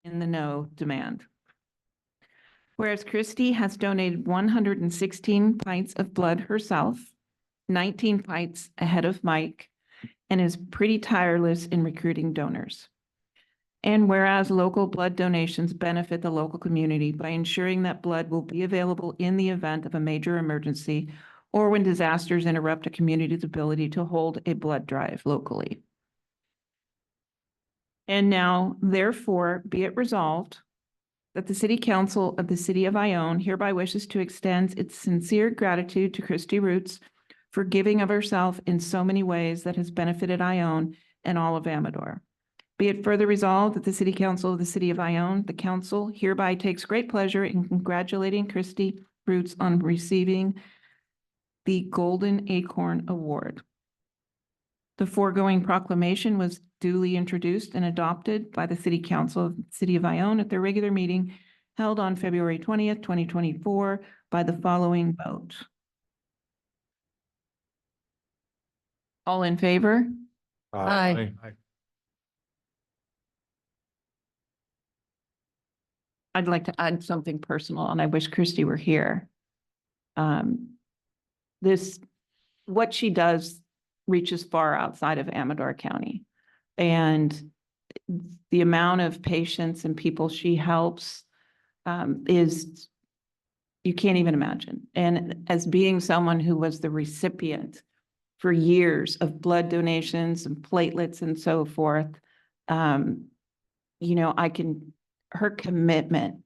in the know demand. Whereas Christy has donated 116 pints of blood herself, 19 pints ahead of Mike, and is pretty tireless in recruiting donors. And whereas local blood donations benefit the local community by ensuring that blood will be available in the event of a major emergency or when disasters interrupt a community's ability to hold a blood drive locally. And now, therefore, be it resolved that the City Council of the City of Ione hereby wishes to extend its sincere gratitude to Christy Roots for giving of herself in so many ways that has benefited Ione and all of Amador. Be it further resolved that the City Council of the City of Ione, the council hereby takes great pleasure in congratulating Christy Roots on receiving the Golden Acorn Award. The foregoing proclamation was duly introduced and adopted by the City Council of the City of Ione at their regular meeting held on February 20th, 2024 by the following vote. All in favor? Aye. I'd like to add something personal, and I wish Christy were here. What she does reaches far outside of Amador County. And the amount of patients and people she helps is, you can't even imagine. And as being someone who was the recipient for years of blood donations and platelets and so forth, her commitment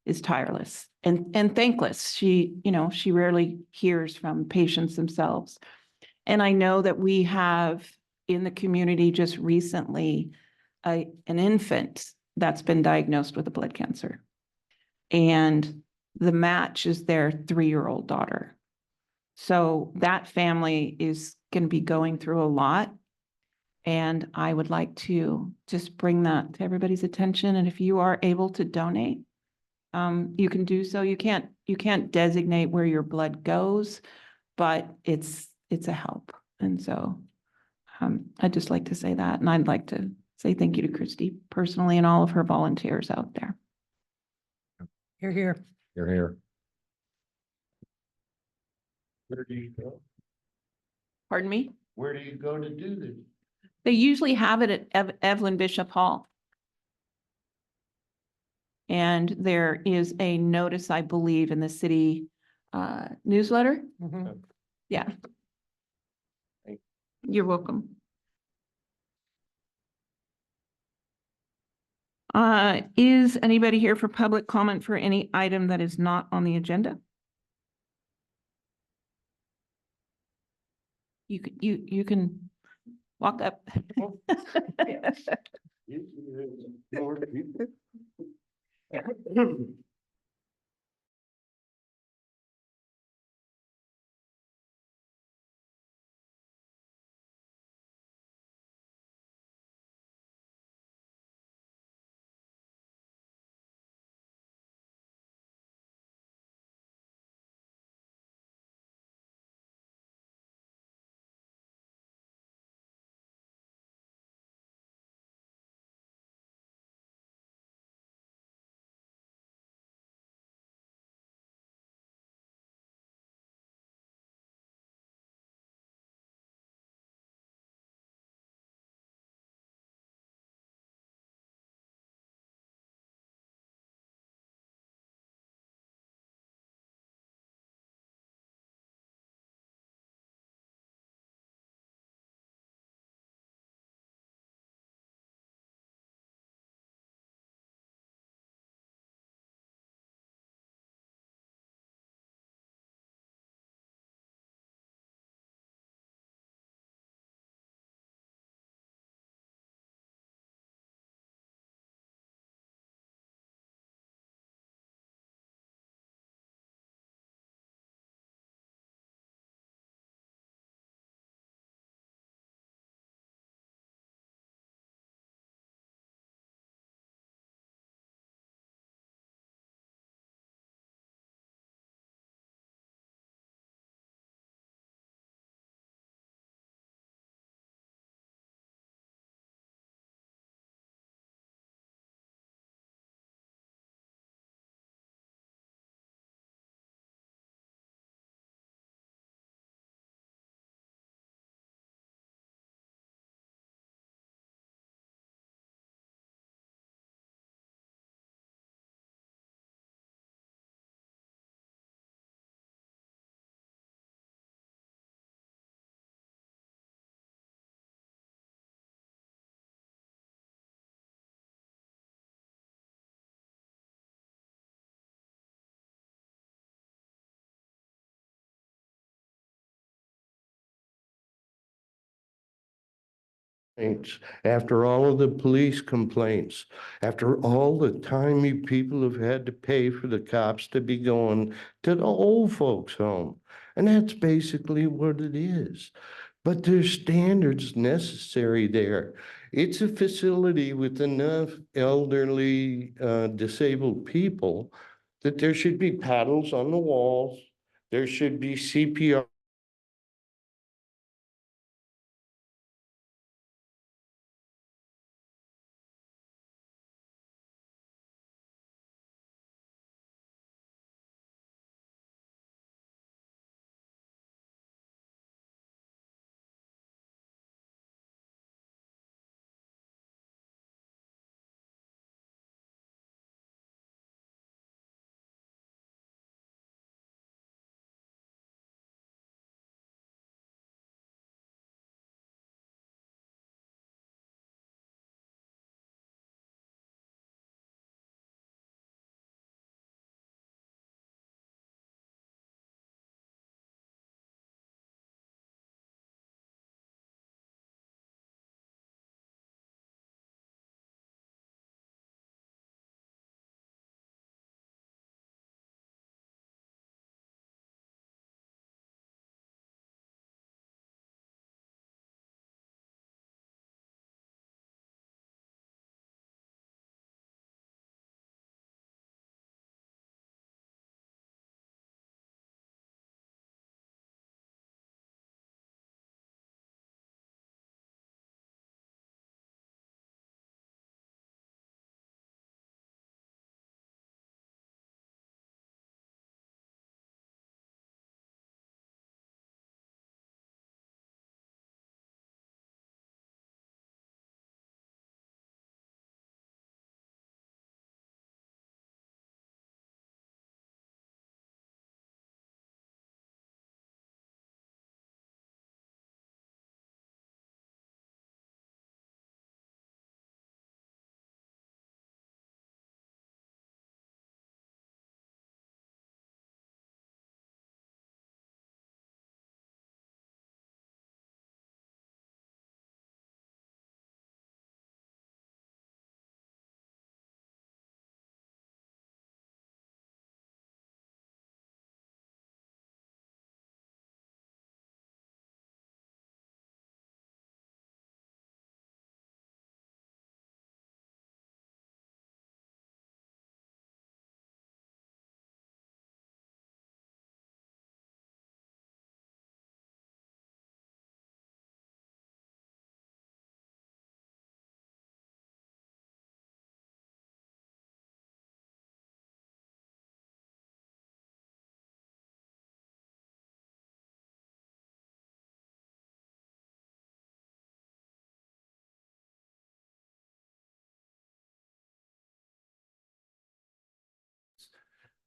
is tireless and thankless. She rarely hears from patients themselves. And I know that we have in the community just recently an infant that's been diagnosed with a blood cancer. And the match is their 3-year-old daughter. So that family is going to be going through a lot. And I would like to just bring that to everybody's attention. And if you are able to donate, you can do so. You can't designate where your blood goes, but it's a help. And so I'd just like to say that. And I'd like to say thank you to Christy personally and all of her volunteers out there. You're here. You're here. Where do you go? Pardon me? Where do you go to do this? They usually have it at Evelyn Bishop Hall. And there is a notice, I believe, in the city newsletter. Mhm. Yeah. Thank You're welcome. Is anybody here for public comment for any item that is not on the agenda? You can walk up. More people. complaints, after all of the police complaints, after all the time you people have had to pay for the cops to be going to the old folks' home. And that's basically what it is. But there's standards necessary there. It's a facility with enough elderly, disabled people that there should be paddles on the walls. There should be CPR.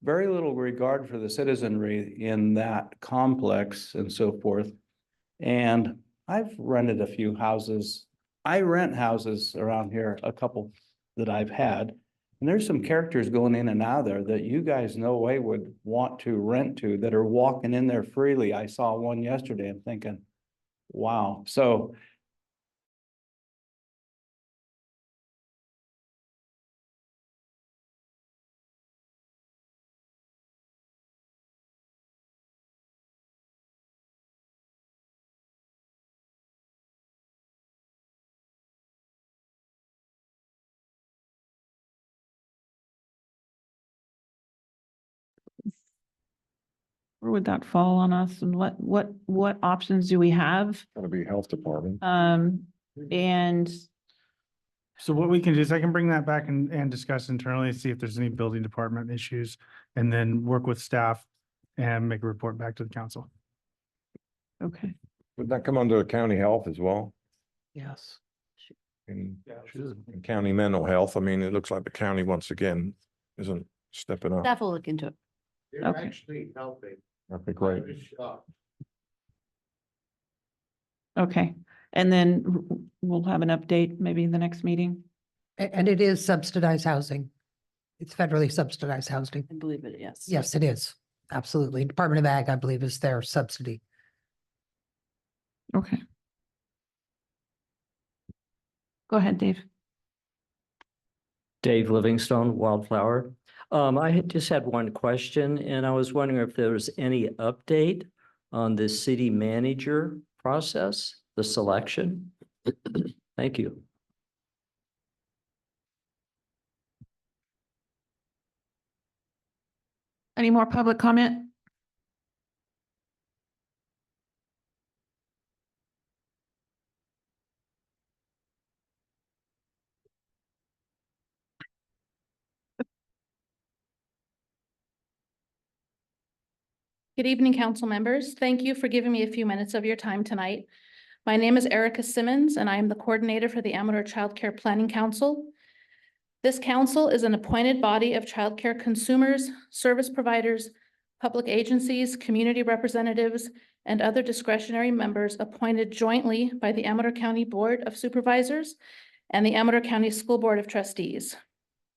Very little regard for the citizenry in that complex and so forth. And I've rented a few houses. I rent houses around here, a couple that I've had. And there's some characters going in and out of there that you guys no way would want to rent to, that are walking in there freely. I saw one yesterday and thinking, wow. So Where would that fall on us and what options do we have? Gotta be health department. And So what we can do is I can bring that back and discuss internally, see if there's any building department issues, and then work with staff and make a report back to the council. okay, Would that come under county health as well? Yes. And county mental health? I mean, it looks like the county once again isn't stepping up. Staff will look into it. They're Okay. actually helping. Okay, great. I was shocked. okay. And then we'll have an update maybe in the next meeting. And it is subsidized housing. It's federally subsidized housing. I believe it, yes. Yes, it is. Absolutely. Department of Ag, I believe, is their subsidy. Okay. Go ahead, Dave. Dave Livingstone, Wildflower. I had just had one question, and I was wondering if there was any update on the city manager process, the selection. Thank you. Any more public comment? Good evening, council members. Thank you for giving me a few minutes of your time tonight. My name is Erica Simmons, and I am the coordinator for the Amador Child Care Planning Council. This council is an appointed body of childcare consumers, service providers, public agencies, community representatives, and other discretionary members appointed jointly by the Amador County Board of Supervisors and the Amador County School Board of Trustees.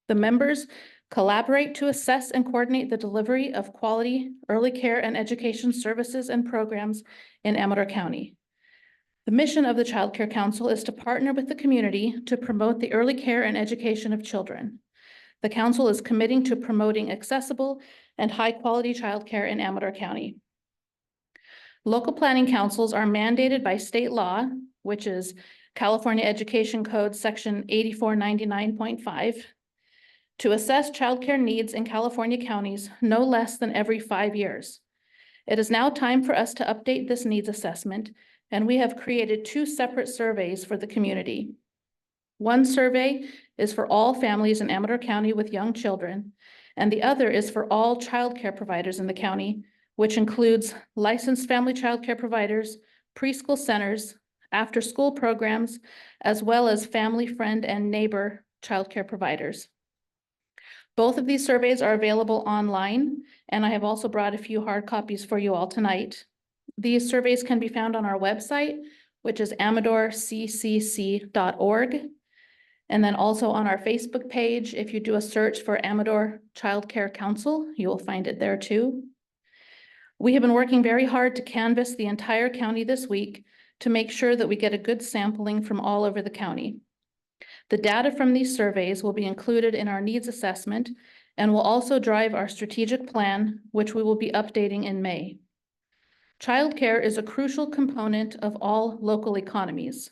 The members collaborate to assess and coordinate the delivery of quality early care and education services and programs in Amador County. The mission of the Child Care Council is to partner with the community to promote the early care and education of children. The council is committing to promoting accessible and high-quality childcare in Amador County. Local planning councils are mandated by state law, which is California Education Code Section 8499.5, to assess childcare needs in California counties no less than every 5 years. It is now time for us to update this needs assessment, and we have created 2 separate surveys for the community. One survey is for all families in Amador County with young children, and the other is for all childcare providers in the county, which includes licensed family childcare providers, preschool centers, after-school programs, as well as family, friend, and neighbor childcare providers. Both of these surveys are available online, and I have also brought a few hard copies for you all tonight. These surveys can be found on our website, which is amadorccc.org. And then also on our Facebook page, if you do a search for Amador Child Care Council, you will find it there too. We have been working very hard to canvass the entire county this week to make sure that we get a good sampling from all over the county. The data from these surveys will be included in our needs assessment and will also drive our strategic plan, which we will be updating in May. Childcare is a crucial component of all local economies.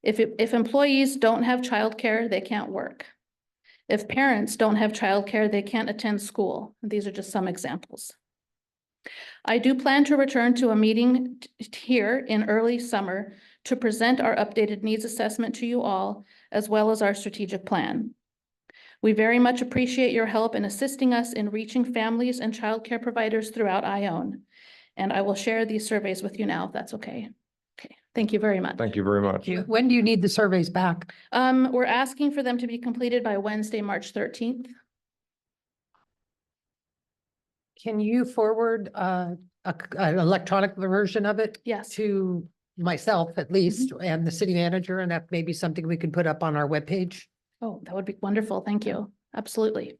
If employees don't have childcare, they can't work. If parents don't have childcare, they can't attend school. These are just some examples. I do plan to return to a meeting here in early summer to present our updated needs assessment to you all, as well as our strategic plan. We very much appreciate your help in assisting us in reaching families and childcare providers throughout Ione. And I will share these surveys with you now, if that's okay. Okay, thank you very much. Thank you very much. When do you need the surveys back? We're asking for them to be completed by Wednesday, March 13th. Can you forward an electronic version of it Yes. to myself at least and the city manager, and that may be something we can put up on our webpage? Oh, that would be wonderful. Thank you. Absolutely.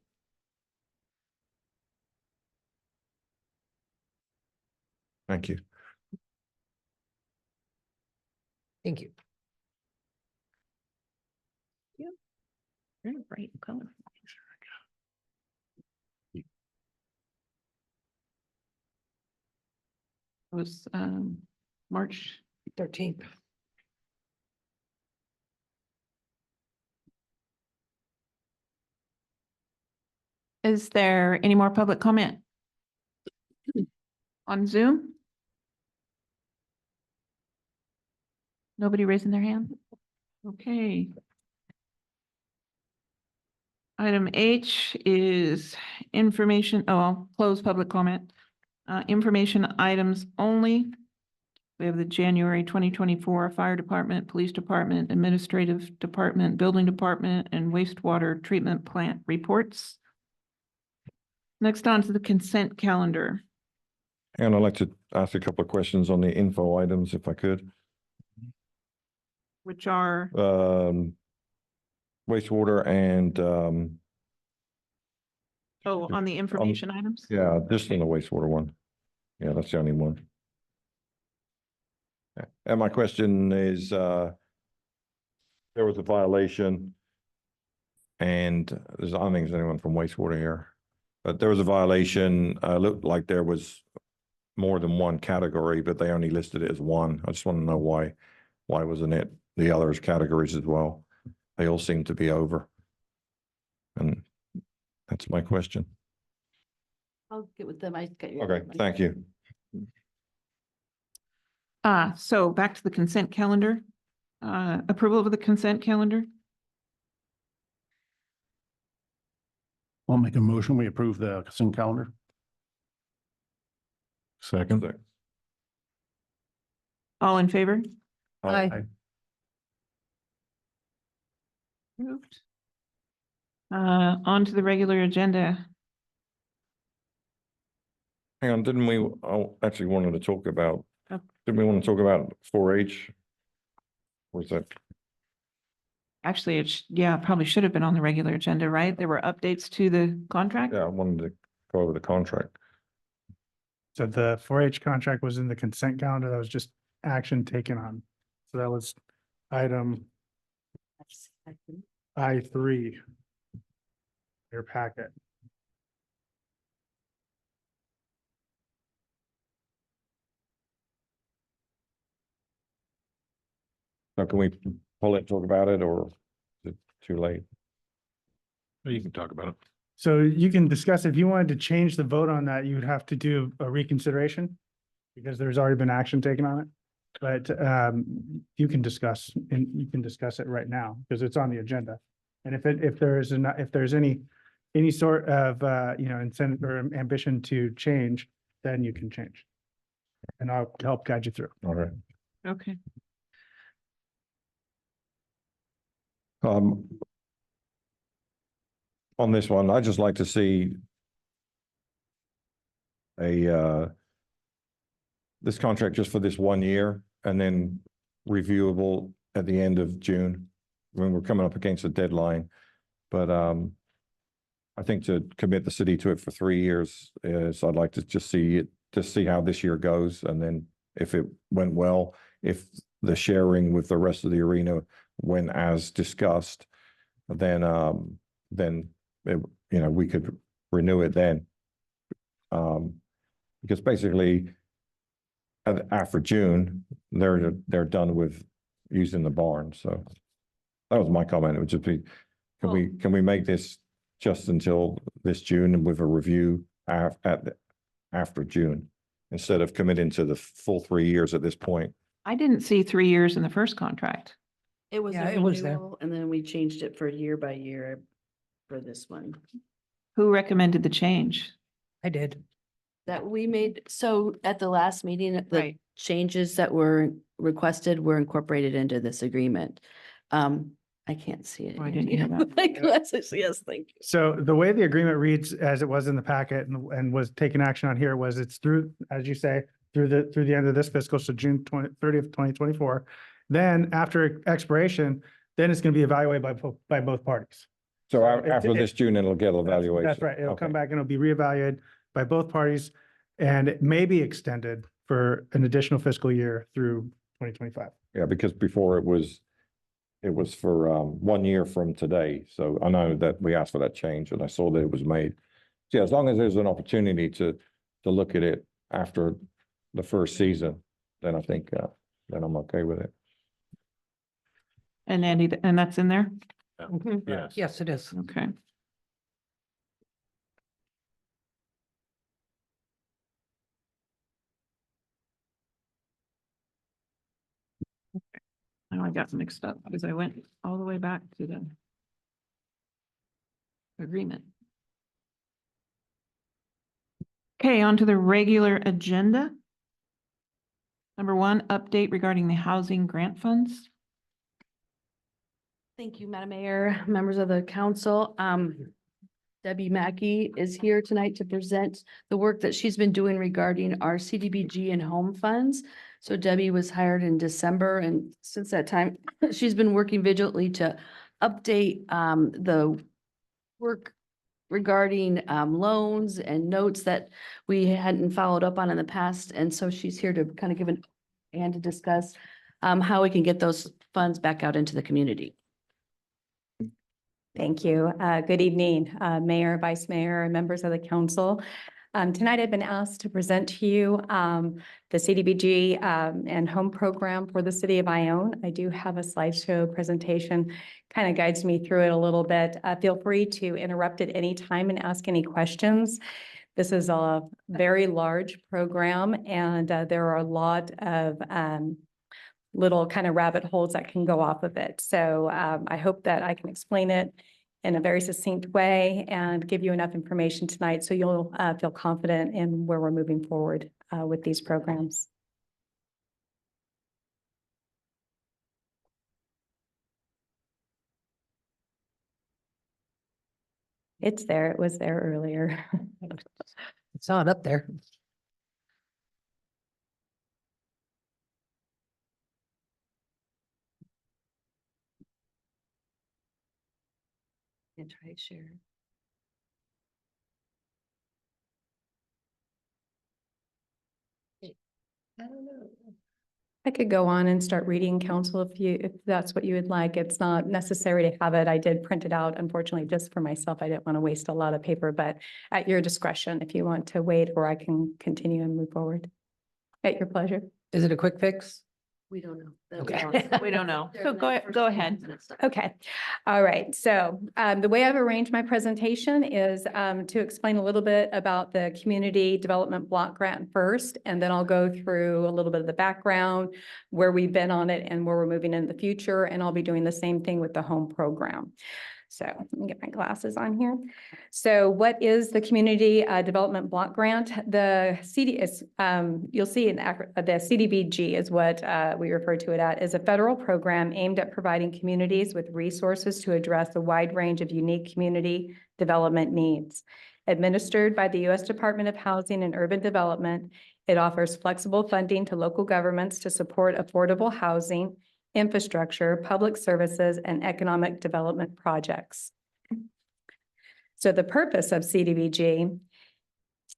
Thank you. Thank you. Very bright color. It was March 13th. Is there any more public comment? On Zoom? Nobody raising their hand? Okay. Item H is information, I'll close public comment. Information items only. We have the January 2024 Fire Department, Police Department, Administrative Department, Building Department, and Wastewater Treatment Plant reports. Next on to the consent calendar. And I'd like to ask a couple of questions on the info items, if I could. Which are, Wastewater and, on the information items? yeah, just on the wastewater one. Yeah, that's the only one. And my question is, there was a violation. And I don't think there's anyone from wastewater here, but there was a violation. Looked like there was more than one category, but they only listed it as one. I just want to know why wasn't it the others categories as well? They all seem to be over. And that's my question. I'll get with them. I got your. Okay, thank you. So back to the consent calendar. Approval of the consent calendar. I'll make a motion. We approve the consent calendar. Second. All in favor? Aye. Approved. On to the regular agenda. Hang on, didn't we, actually wanted to talk about, Oh. didn't we want to talk about 4-H? Or is that, Actually, yeah, probably should have been on the regular agenda, right? There were updates to the contract? yeah, I wanted to go over the contract. So the 4-H contract was in the consent calendar. That was just action taken on. So that was item I3. Your packet. So can we pull it, talk about it, or is it too late? You can talk about it. So you can discuss, if you wanted to change the vote on that, you would have to do a reconsideration because there's already been action taken on it. But you can discuss, and you can discuss it right now because it's on the agenda. And if there's any sort of, incentive or ambition to change, then you can change. And I'll help guide you through. All right. Okay. On this one, I'd just like to see this contract just for this 1 year and then reviewable at the end of June when we're coming up against a deadline. But I think to commit the city to it for 3 years is I'd like to just see how this year goes. And then if it went well, if the sharing with the rest of the arena went as discussed, then we could renew it then. Because basically after June, they're done with using the barn. So that was my comment. It would just be, can we make this just until this June with a review after June instead of committing to the full 3 years at this point? I didn't see 3 years in the first contract. It was Yeah, a it was there. renewal, and then we changed it for year by year for this one. Who recommended the change? I did. That we made, so at the last meeting, the Right. changes that were requested were incorporated into this agreement. I can't see it. Oh, I here. didn't hear that. My glasses, yes, thank you. So the way the agreement reads, as it was in the packet and was taken action on here, was it's through, as you say, through the end of this fiscal, so June 30th, 2024. Then after expiration, then it's going to be evaluated by both parties. So It- after it- this June, it'll get evaluation. That's right. It'll come Okay. back and it'll be reevaluated by both parties, and it may be extended for an additional fiscal year through 2025. Yeah, because before it was for 1 year from today. So I know that we asked for that change and I saw that it was made. So yeah, as long as there's an opportunity to look at it after the first season, then I think then I'm okay with it. And Andy, and that's in there? Mhm. Yes. Yes, it is. Okay. Now I got mixed up because I went all the way back to the agreement. Okay, on to the regular agenda. Number 1, update regarding the housing grant funds. Thank you, Madam Mayor, members of the council. Debbie Mackey is here tonight to present the work that she's been doing regarding our CDBG and home funds. So Debbie was hired in December, and since that time, she's been working vigilantly to update the work regarding loans and notes that we hadn't followed up on in the past. And so she's here to kind of give and to discuss how we can get those funds back out into the community. Thank you. Good evening, Mayor, Vice Mayor, and members of the council. Tonight I've been asked to present to you the CDBG and home program for the city of Ione. I do have a slideshow presentation, kind of guides me through it a little bit. Feel free to interrupt at any time and ask any questions. This is a very large program, and there are a lot of little kind of rabbit holes that can go off of it. So I hope that I can explain it in a very succinct way and give you enough information tonight so you'll feel confident in where we're moving forward with these programs. It's there. It was there earlier. It's not up there. And try to share. I don't know. I could go on and start reading, council, if that's what you would like. It's not necessary to have it. I did print it out, unfortunately, just for myself. I didn't want to waste a lot of paper, but at your discretion, if you want to wait, or I can continue and move forward. At your pleasure. Is it a quick fix? We don't know. Okay. We don't know. They're So in go, that first go few ahead. minutes. Okay, all right. So the way I've arranged my presentation is to explain a little bit about the Community Development Block Grant first, and then I'll go through a little bit of the background, where we've been on it and where we're moving in the future, and I'll be doing the same thing with the home program. So let me get my glasses on here. So what is the Community Development Block Grant? The CD is, you'll see in the CDBG is what we refer to it at, is a federal program aimed at providing communities with resources to address a wide range of unique community development needs. Administered by the U.S. Department of Housing and Urban Development, it offers flexible funding to local governments to support affordable housing, infrastructure, public services, and economic development projects. So the purpose of CDBG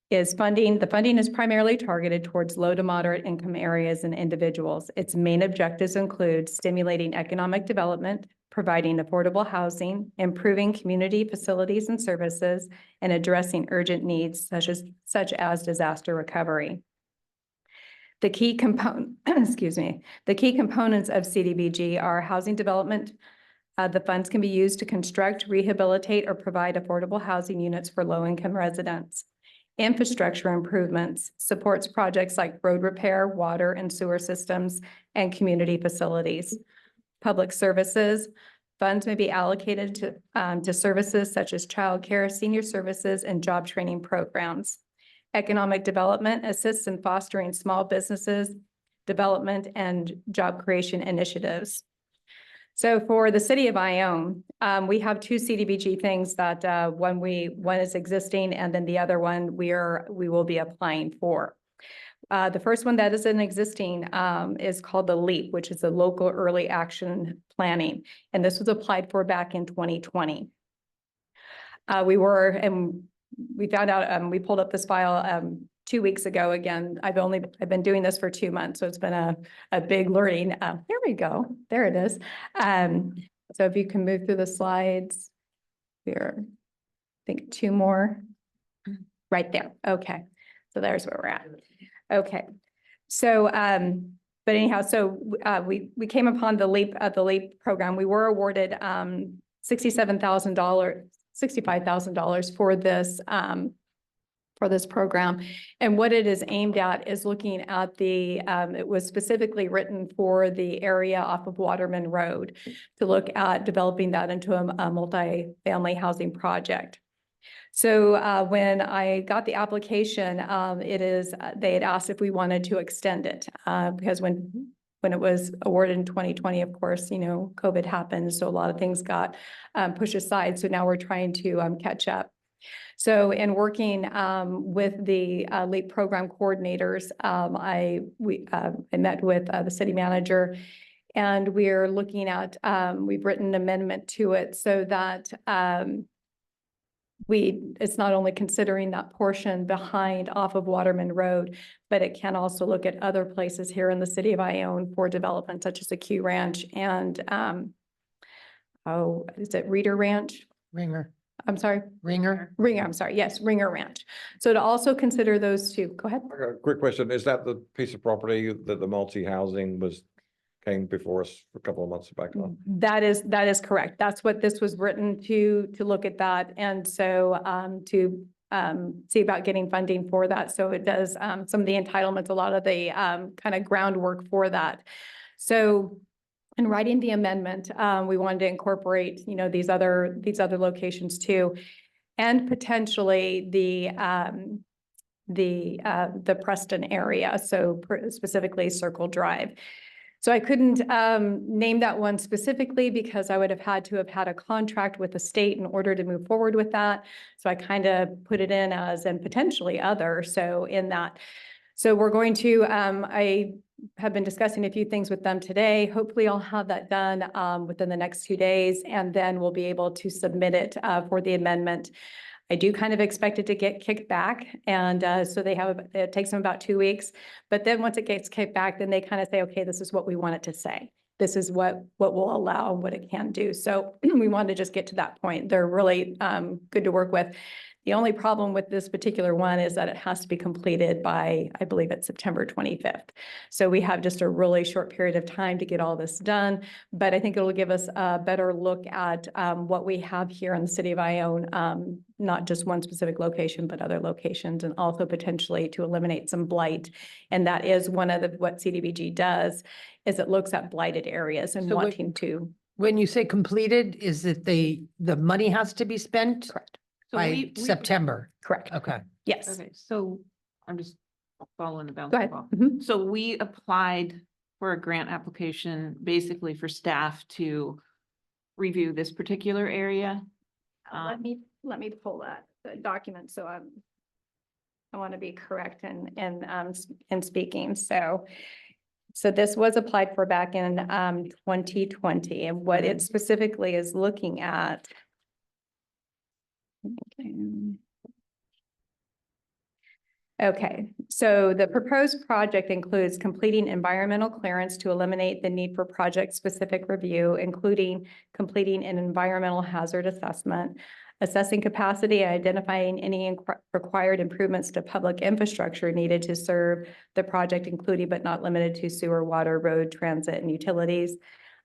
is funding. The funding is primarily targeted towards low to moderate income areas and individuals. Its main objectives include stimulating economic development, providing affordable housing, improving community facilities and services, and addressing urgent needs such as disaster recovery. The key component, the key components of CDBG are housing development. The funds can be used to construct, rehabilitate, or provide affordable housing units for low-income residents. Infrastructure improvements supports projects like road repair, water and sewer systems, and community facilities. Public services, funds may be allocated to services such as childcare, senior services, and job training programs. Economic development assists in fostering small businesses, development, and job creation initiatives. So for the city of Ione, we have two CDBG things that one is existing, and then the other one we will be applying for. The first one that is in existing is called the LEAP, which is the Local Early Action Planning, and this was applied for back in 2020. We found out, we pulled up this file 2 weeks ago. Again, I've been doing this for 2 months, so it's been a big learning. There we go. There it is. So if you can move through the slides, here, I think 2 more. Right there. Okay. So there's where we're at. Okay. So, but anyhow, so we came upon the LEAP program. We were awarded $65,000 for this program. And what it is aimed at is looking at it was specifically written for the area off of Waterman Road to look at developing that into a multi-family housing project. So when I got the application, they had asked if we wanted to extend it because when it was awarded in 2020, of course, COVID happened. So a lot of things got pushed aside. So now we're trying to catch up. So in working with the LEAP program coordinators, I met with the city manager, and we're looking at, we've written an amendment to it so that it's not only considering that portion behind off of Waterman Road, but it can also look at other places here in the city of Ione for development such as the Q Ranch and, is it Reeder Ranch? Ringer, I'm sorry, Ringer. Ringer, I'm sorry, yes, Ringer Ranch. So to also consider those two, go ahead. Quick question, is that the piece of property that the multi-housing came before us a couple of months back on? That is correct. That's what this was written to look at that. And so, to, see about getting funding for that. So it does, some of the entitlements, a lot of the, kind of groundwork for that. So in writing the amendment, we wanted to incorporate, you know, these other locations too. And potentially the Preston area, so specifically Circle Drive. So I couldn't name that one specifically because I would have had to have had a contract with the state in order to move forward with that. So I kind of put it in as and potentially other, so in that. So we're going to, I have been discussing a few things with them today. Hopefully I'll have that done within the next 2 days, and then we'll be able to submit it for the amendment. I do kind of expect it to get kicked back. And so it takes them about 2 weeks. But then once it gets kicked back, then they kind of say, okay, this is what we want it to say. This is what will allow, what it can do. So we want to just get to that point. They're really good to work with. The only problem with this particular one is that it has to be completed by, I believe it's September 25th. So we have just a really short period of time to get all this done, but I think it'll give us a better look at what we have here in the city of Ione, not just one specific location, but other locations, and also potentially to eliminate some blight. And that is one of what CDBG does, is it looks at blighted areas and So what- wanting to. When you say completed, is it the money has to be spent Correct. So by we- September? Correct. Okay. Yes. Okay, so I'm just following the Go bounce ahead. ball. Mhm. So we applied for a grant application basically for staff to review this particular area. Let me pull the document, so I want to be correct in speaking, so this was applied for back in 2020, and what it specifically is looking at. Okay, so the proposed project includes completing environmental clearance to eliminate the need for project-specific review, including completing an environmental hazard assessment, assessing capacity, identifying any required improvements to public infrastructure needed to serve the project, including but not limited to sewer, water, road, transit, and utilities,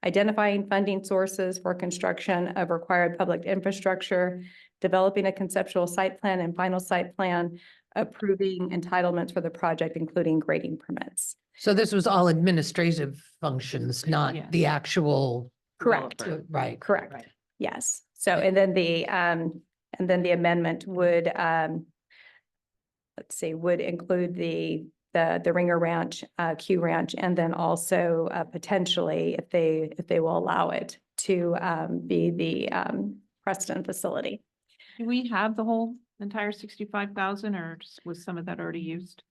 identifying funding sources for construction of required public infrastructure, developing a conceptual site plan and final site plan, approving entitlements for the project, including grading permits. So this was all administrative functions, Yeah. not the actual, Correct. right? Correct. Right. Yes. So, and then the amendment would, let's see, would include the Ringer Ranch, Q Ranch, and then also potentially, if they will allow it, to be the Preston facility. Do we have the whole entire 65,000 or was some of that already used?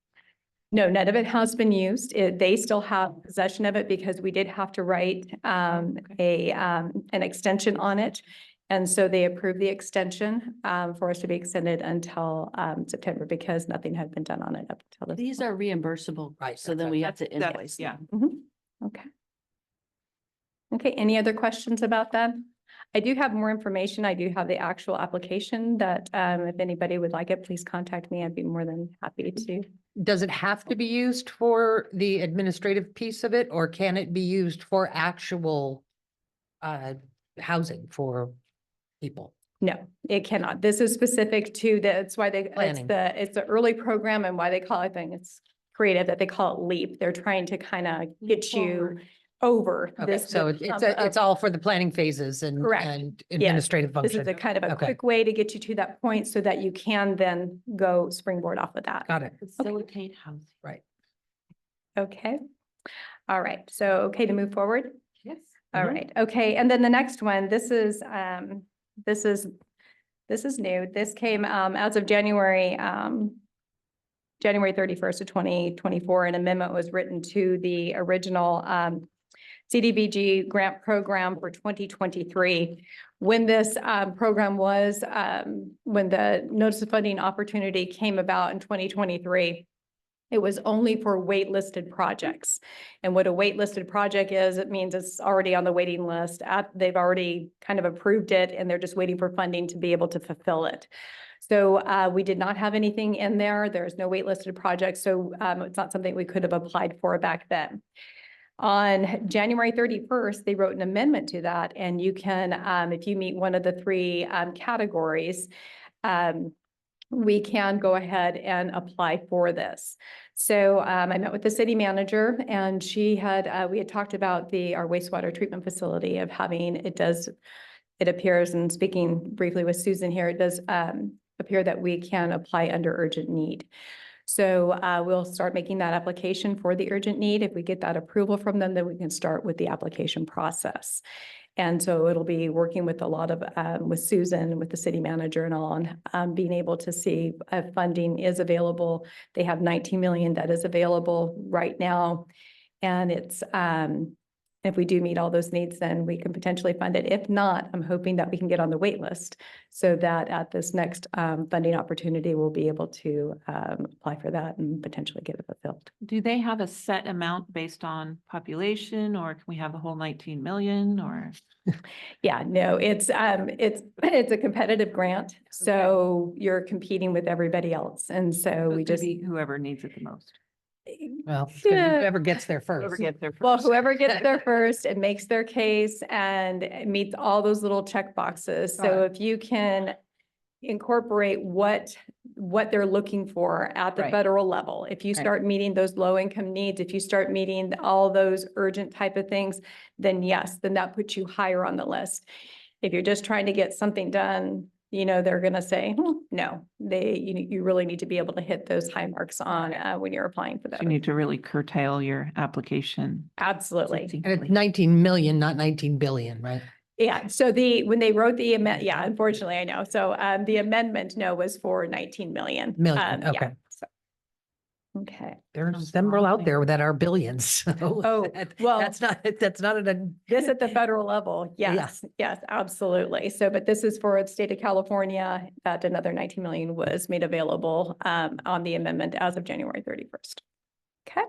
No, none of it has been used. They still have possession of it because we did have to write an extension on it. And so they approved the extension for us to be extended until September because nothing had been done on it up until this. These are reimbursable, Right, so then we have to That's- invoice yeah. them. Mhm. Okay. Okay, any other questions about that? I do have more information. I do have the actual application that if anybody would like it, please contact me. I'd be more than happy to. Does it have to be used for the administrative piece of it, or can it be used for actual housing for people? No, it cannot. This is specific to that's why Planning. it's the early program and why they call it, I think it's creative that they call it LEAP. They're trying to kind of get you over Okay, this. so it's all for the planning phases and Correct. and Yes. administrative This function. is a kind of a Okay. quick way to get you to that point so that you can then go springboard off of that. Got it. Facilitate housing. Right. Okay. All right. So, okay to move forward? Yes. All Mhm. right. Okay. And then the next one, this is new. This came, as of January 31st of 2024. An amendment was written to the original, CDBG grant program for 2023. When this program was, when the notice of funding opportunity came about in 2023, it was only for waitlisted projects. And what a waitlisted project is, it means it's already on the waiting list. They've already kind of approved it and they're just waiting for funding to be able to fulfill it. So we did not have anything in there. There's no waitlisted projects. So it's not something we could have applied for back then. On January 31st, they wrote an amendment to that. And you can, if you meet one of the three categories, we can go ahead and apply for this. So I met with the city manager and she had, we had talked about our wastewater treatment facility of having, it appears, and speaking briefly with Susan here, it does appear that we can apply under urgent need. So we'll start making that application for the urgent need. If we get that approval from them, then we can start with the application process. And so it'll be working with a lot of, with Susan, with the city manager and all on being able to see if funding is available. They have 19 million that is available right now. And it's, if we do meet all those needs, then we can potentially fund it. If not, I'm hoping that we can get on the wait list so that at this next funding opportunity, we'll be able to apply for that and potentially get it fulfilled. Do they have a set amount based on population, or can we have the whole 19 million, or? Yeah, no, it's a competitive grant. So you're competing with everybody else. And so we just, Whoever needs it the most. Well, Yeah. whoever gets there Whoever first. gets there first. well, whoever gets there first and makes their case and meets all those little check boxes. So if you can incorporate what they're looking for at the Right. federal level, if you Right. start meeting those low income needs, if you start meeting all those urgent type of things, then yes, then that puts you higher on the list. If you're just trying to get something done, you know, they're going to say, no, you really need to be able to hit those high marks on when you're applying for that. You need to really curtail your application. Absolutely. And it's 19 million, not 19 billion, right? Yeah, so when they wrote the yeah, unfortunately, I know. So the amendment, no, was for 19 million. Million, Yeah, okay. so. Okay. There's several out there that are billions. So Oh, well- that's not This at the federal level, Yeah. yes, absolutely. So, but this is for the state of California, that another 19 million was made available on the amendment as of January 31st. Okay.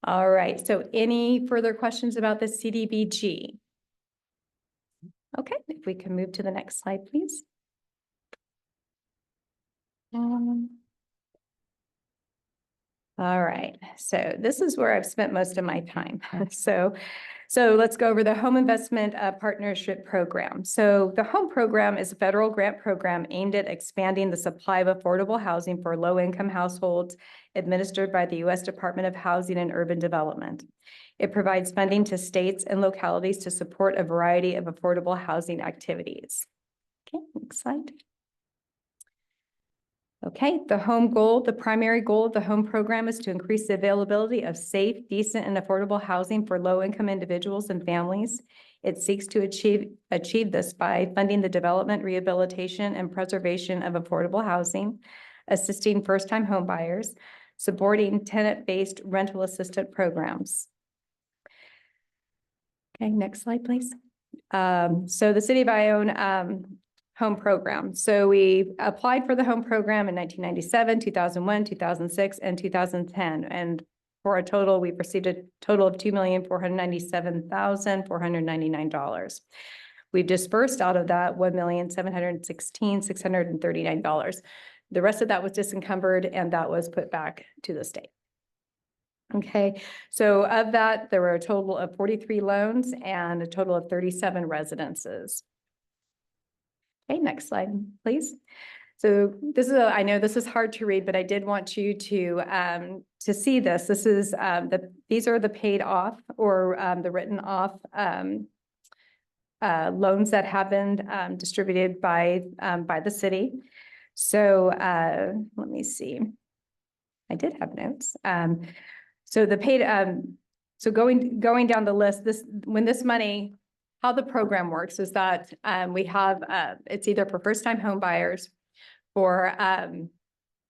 All right, so any further questions about the CDBG? Okay, if we can move to the next slide, please. All right, so this is where I've spent most of my time. So let's go over the Home Investment Partnership Program. So the HOME program is a federal grant program aimed at expanding the supply of affordable housing for low-income households administered by the U.S. Department of Housing and Urban Development. It provides funding to states and localities to support a variety of affordable housing activities. Okay, next slide. Okay, the primary goal of the HOME program is to increase the availability of safe, decent, and affordable housing for low-income individuals and families. It seeks to achieve this by funding the development, rehabilitation, and preservation of affordable housing, assisting first-time home buyers, supporting tenant-based rental assistance programs. Okay, next slide, please. So the City of Ione HOME program. So we applied for the HOME program in 1997, 2001, 2006, and 2010. And for a total, we've received a total of $2,497,499. We've dispersed out of that $1,716,639. The rest of that was disencumbered and that was put back to the state. Okay, so of that, there were a total of 43 loans and a total of 37 residences. Okay, next slide, please. So this is I know this is hard to read, but I did want you to see this. This is these are the paid off or the written off loans that have been distributed by the city. So let me see. I did have notes. So the paid so going down the list, when this money. How the program works is that we have, it's either for first-time home buyers, for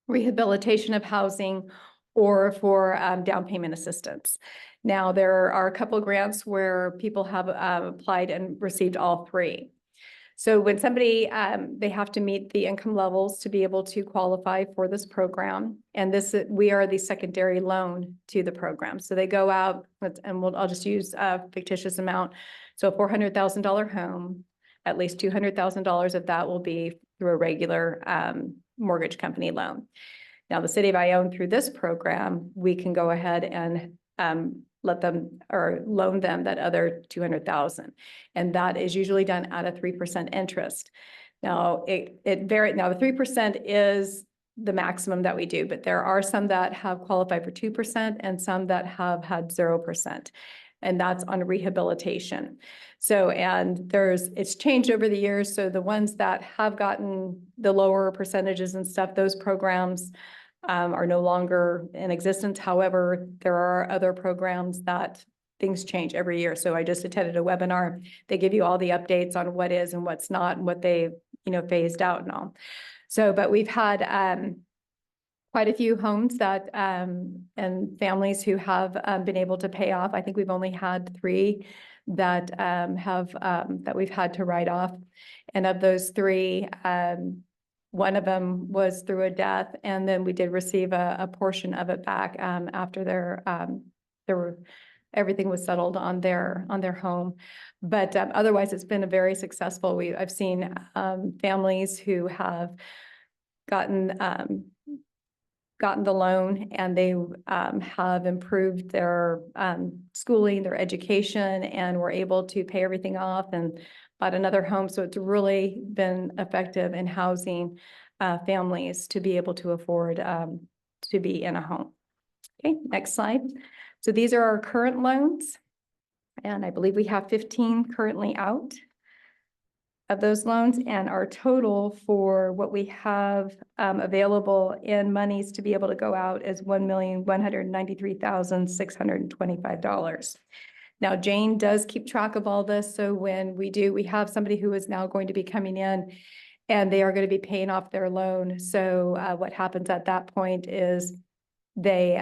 rehabilitation of housing, or for down payment assistance. Now, there are a couple of grants where people have applied and received all three. So when somebody, they have to meet the income levels to be able to qualify for this program. And we are the secondary loan to the program. So they go out, and I'll just use a fictitious amount. So a $400,000 home, at least $200,000 of that will be through a regular mortgage company loan. Now, the city of Ione, through this program, we can go ahead and let them or loan them that other 200,000. And that is usually done at a 3% interest. Now, it varies. Now, the 3% is the maximum that we do, but there are some that have qualified for 2% and some that have had 0%. And that's on rehabilitation. So, and it's changed over the years. So the ones that have gotten the lower percentages and stuff, those programs are no longer in existence. However, there are other programs that things change every year. So I just attended a webinar. They give you all the updates on what is and what's not and what they, phased out and all. So, but we've had quite a few homes that and families who have been able to pay off. I think we've only had 3 that that we've had to write off. And of those 3, one of them was through a death, and then we did receive a portion of it back after everything was settled on their home. But otherwise, it's been a very successful. I've seen families who have gotten the loan, and they have improved their schooling, their education, and were able to pay everything off and bought another home. So it's really been effective in housing families to be able to afford to be in a home. Okay, next slide. So these are our current loans, and I believe we have 15 currently out of those loans, and our total for what we have available in monies to be able to go out is $1,193,625. Now, Jane does keep track of all this. So when we have somebody who is now going to be coming in and they are going to be paying off their loan. So what happens at that point is they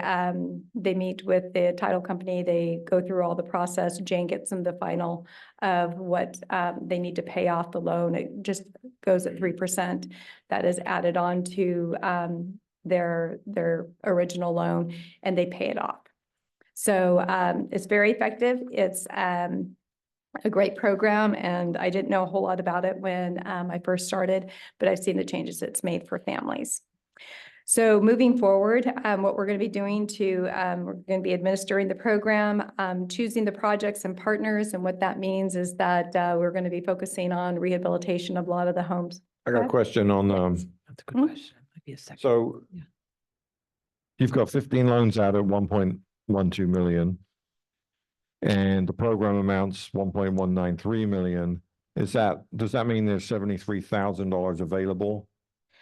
meet with the title company, they go through all the process. Jane gets them the final of what they need to pay off the loan. It just goes at 3%. That is added on to their original loan, and they pay it off. So it's very effective. It's a great program, and I didn't know a whole lot about it when I first started, but I've seen the changes it's made for families. So moving forward, what we're going to be doing we're going to be administering the program, choosing the projects and partners. And what that means is that we're going to be focusing on rehabilitation of a lot of the homes. I got a question on, That's a good Mhm. question. Might be a second. so Yeah. you've got 15 loans out at 1.12 million. And the program amounts 1.193 million. Does that mean there's $73,000 available?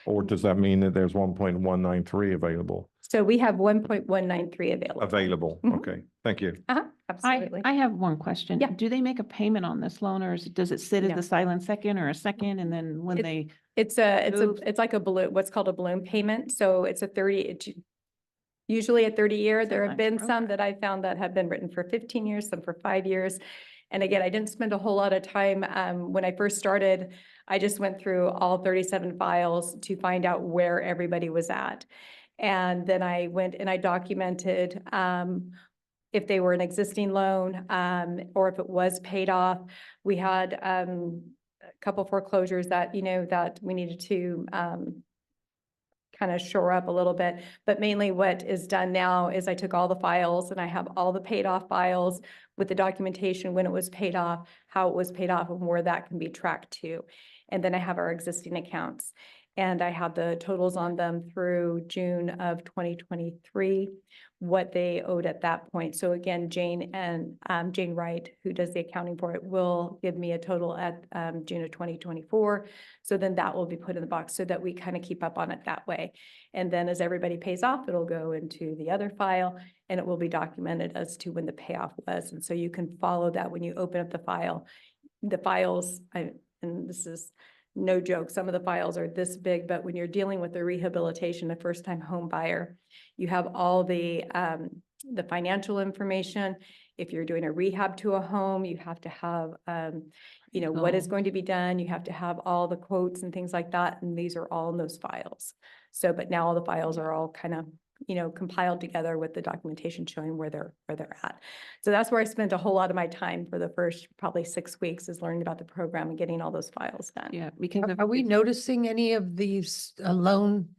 Or does that mean that there's 1.193 available? So we have 1.193 available. Available, Mhm. okay, thank you. Absolutely. I have one question. Yeah. Do they make a payment on this loan, or does it sit as No. a silent second or a second, and then when It- they? It's move? it's like a balloon, what's called a balloon payment. So it's usually a 30-year. There have nice been some program. that I found that have been written for 15 years, some for 5 years. And again, I didn't spend a whole lot of time. When I first started, I just went through all 37 files to find out where everybody was at. And then I went and I documented if they were an existing loan or if it was paid off. We had a couple foreclosures that, that we needed to kind of shore up a little bit. But mainly what is done now is I took all the files and I have all the paid off files with the documentation, when it was paid off, how it was paid off, and where that can be tracked to. And then I have our existing accounts, and I have the totals on them through June of 2023, what they owed at that point. So again, Jane Wright, who does the accounting for it, will give me a total at June of 2024. So then that will be put in the box so that we kind of keep up on it that way. And then as everybody pays off, it'll go into the other file, and it will be documented as to when the payoff was. And so you can follow that when you open up the file. The files, and this is no joke, some of the files are this big, but when you're dealing with the rehabilitation, a first-time home buyer, you have all the the financial information. If you're doing a rehab to a home, you have to have, you know, what is Oh. going to be done. You have to have all the quotes and things like that. And these are all in those files. So, but now all the files are all kind of, you know, compiled together with the documentation showing where they're at. So that's where I spent a whole lot of my time for the first probably 6 weeks, is learning about the program and getting all those files done. Yeah, because of. Are we noticing any of these loan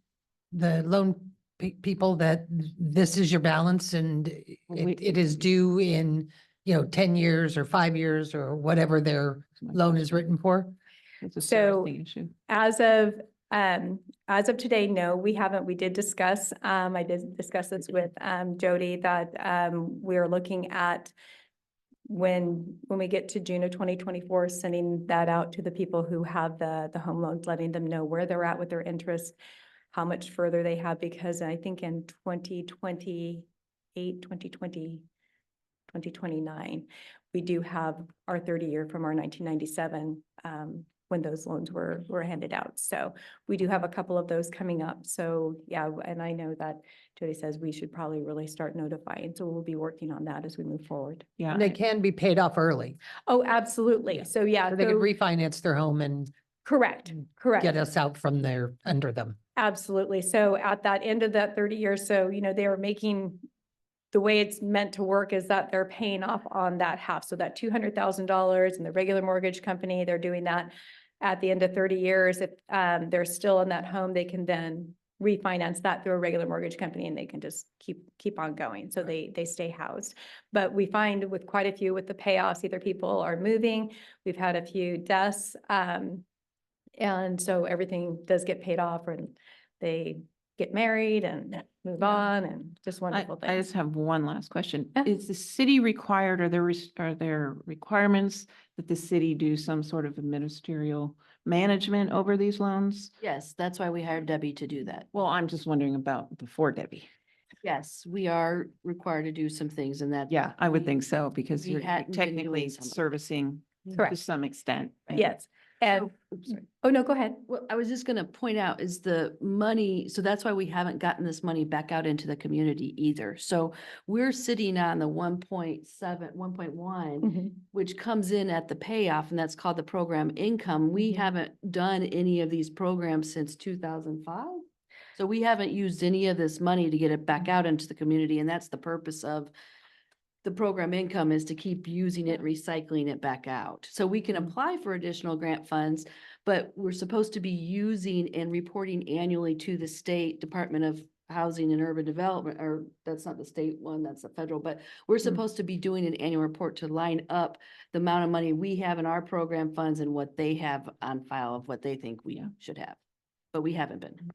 people that this is your balance and it is due in, 10 years or 5 years or whatever their loan is written for? It's a So- servicing issue. As of today, no, we haven't. We did discuss, I did discuss this with, Jody, that, we're looking at when we get to June of 2024, sending that out to the people who have the home loans, letting them know where they're at with their interest, how much further they have, because I think in 2028, 2029, we do have our 30-year from our 1997, when those loans were handed out. So we do have a couple of those coming up. So yeah, and I know that Jody says we should probably really start notifying. So we'll be working on that as we move forward. Yeah. And they can be paid off early. Oh, absolutely. So yeah, So they could so- refinance their home and correct, correct. get us out from there, under them. Absolutely. So at that end of that 30 years, so, you know, they are making, the way it's meant to work is that they're paying off on that half. So that $200,000 in the regular mortgage company, they're doing that at the end of 30 years. If they're still in that home, they can then refinance that through a regular mortgage company and they can just keep on going. So they stay housed. But we find with quite a few with the payoffs, either people are moving, we've had a few deaths, and so everything does get paid off and they get married and move on and just wonderful I things. just have one last question. Yeah. Is the city required, are there requirements that the city do some sort of ministerial management over these loans? Yes, that's why we hired Debbie to do that. Well, I'm just wondering about before Debbie. Yes, we are required to do some things in that. Yeah, I would think so, because we you're hadn't been doing technically some of it. servicing to Correct. some extent. right? Yes. And, So- oops, sorry. oh, no, go ahead. Well, I was just gonna point out is the money, so that's why we haven't gotten this money back out into the community either. So we're sitting on the 1.7, 1.1, Mhm. which comes in at the payoff, and that's called the program income. We Mhm. haven't done any of these programs since 2005. So we haven't used any of this money to get it back out into the community, and that's the purpose of the program income, is to keep using it, recycling it back out. So we can apply for additional grant funds, but we're supposed to be using and reporting annually to the State Department of Housing and Urban Development, or that's not the state one, that's the federal, but we're supposed to be doing an annual report to line up the amount of money we have in our program funds and what they have on file of what they think we Yeah. should have. But we haven't been.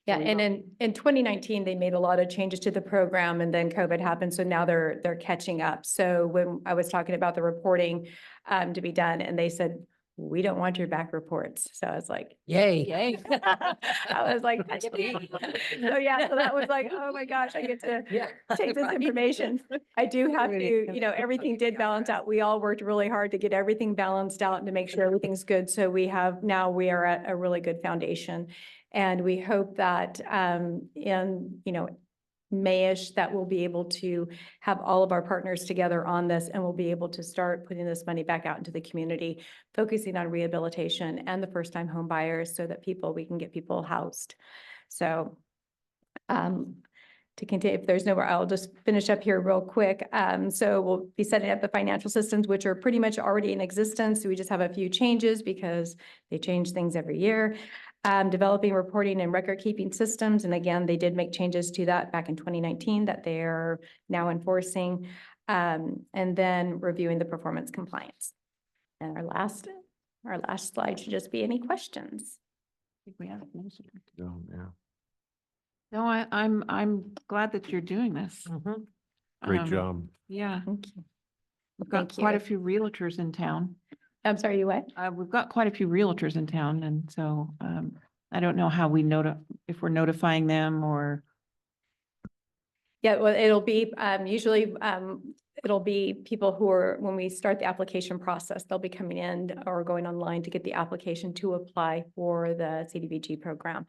Yeah, So- and in 2019, they made a lot of changes to the program and then COVID happened. So now they're catching up. So when I was talking about the reporting to be done and they said, we don't want your back reports. So I was like, Yay. yay. I was like, that's me. So yeah, so that was like, oh my gosh, I get to take this information. I do have to, everything did balance out. We all worked really hard to get everything balanced out and to make sure everything's good. So we are at a really good foundation. And we hope that in, May-ish, that we'll be able to have all of our partners together on this and we'll be able to start putting this money back out into the community, focusing on rehabilitation and the first-time home buyers so that we can get people housed. So to continue, if there's nowhere, I'll just finish up here real quick. So we'll be setting up the financial systems, which are pretty much already in existence. We just have a few changes because they change things every year. Developing reporting and record keeping systems. And again, they did make changes to that back in 2019 that they are now enforcing. And then reviewing the performance compliance. And our last slide should just be any questions. I think we have most of it. Yeah. No, I'm glad that you're doing this. Great Um, job. Yeah, Thank you. we've got Thank quite a you. few realtors in town. I'm sorry, you what? We've got quite a few realtors in town, and so I don't know how we if we're notifying them or. Yeah, well, it'll be usually it'll be people who are, when we start the application process, they'll be coming in or going online to get the application to apply for the CDBG program.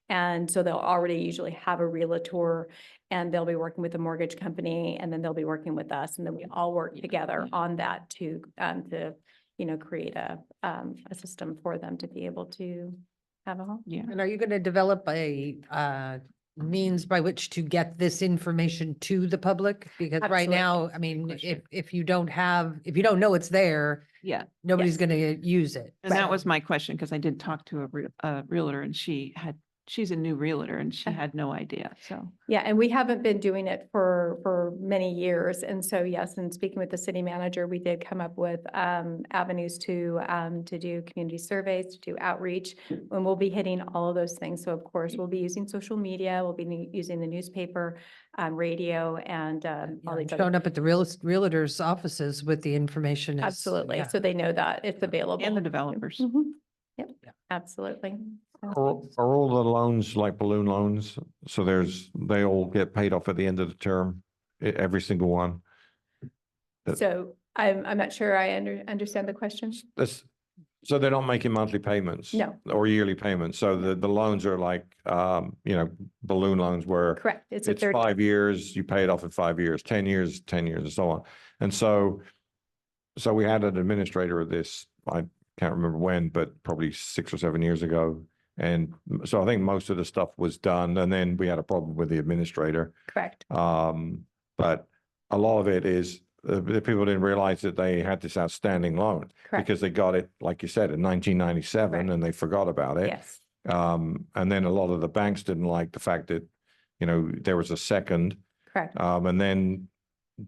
And so they'll already usually have a realtor, and they'll be working with a mortgage company, and then they'll be working with us, and then we all work together on that to, create a system for them to be able to have a home. Yeah. And are you going to develop a means by which to get this information to the public? Because right Absolutely. now, I mean, question. if you don't know it's there, Yeah. nobody's Yes. going to use it. And that was my question, because I did talk to a realtor, and she's a new realtor, and she had no idea, so. Yeah, and we haven't been doing it for many years. And so, yes, and speaking with the city manager, we did come up with avenues to do community surveys, to do outreach, and we'll be hitting all of those things. So of course, we'll be using social media, we'll be using the newspaper, radio, and all these Showing other. up at the realtor's offices with the information. is- Absolutely. yeah. So they know that it's available. And the developers. Mhm. Yep, Yeah. absolutely. Are all the loans like balloon loans? So they all get paid off at the end of the term, every single one? that- So I'm not sure I understand the question. That's, so they're not making monthly payments? No. Or yearly payments? So the loans are like, balloon loans where Correct. It's a it's 30. 5 years, you pay it off in 5 years, 10 years, 10 years, and so on. And so we had an administrator of this, I can't remember when, but probably 6 or 7 years ago. And so I think most of the stuff was done, and then we had a problem with the administrator. Correct. But a lot of it is, the people didn't realize that they had this outstanding loan Correct. because they got it, like you said, in 1997, Correct. and they forgot about it. Yes. And then a lot of the banks didn't like the fact that, there was a second. Correct. And then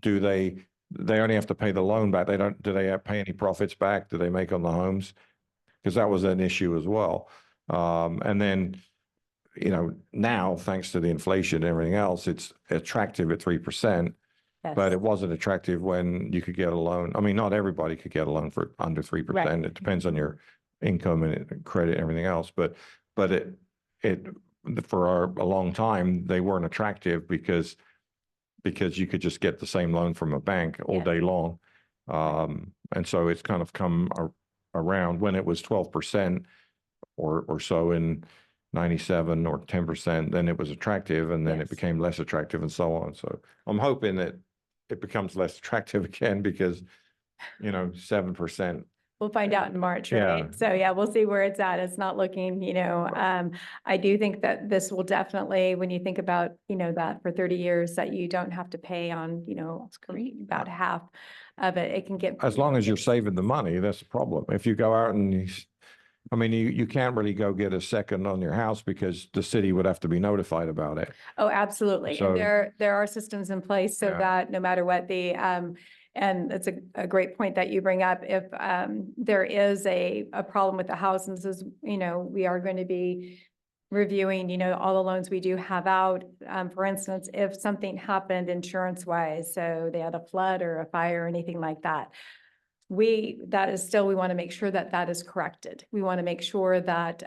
they only have to pay the loan back. Do they pay any profits back? Do they make on the homes? Because that was an issue as well. And then, now, thanks to the inflation and everything else, it's attractive at 3%, but Yes. it wasn't attractive when you could get a loan. I mean, not everybody could get a loan for under 3%. It depends on your income and credit and everything else, but it for a long time, they weren't attractive because you could just get the same loan from a bank all Yeah. day long. And so it's kind of come around when it was 12% or so in 97 or 10%, then it was attractive, and then it Yes. became less attractive and so on. So I'm hoping that it becomes less attractive again because, 7%. We'll find out in March, Yeah. right? So yeah, we'll see where it's at. It's not looking, I do think that this will definitely, when you think about, that for 30 years that you don't have to pay on, about half of it, it can get. As long as you're saving the money, that's the problem. If you go out and you can't really go get a second on your house because the city would have to be notified about it. Oh, absolutely. So- And there are systems in place so Yeah. that no matter what and it's a great point that you bring up. If there is a problem with the house, and this is, we are going to be reviewing, all the loans we do have out. For instance, if something happened insurance wise, so they had a flood or a fire or anything like that, we want to make sure that that is corrected. We want to make sure that,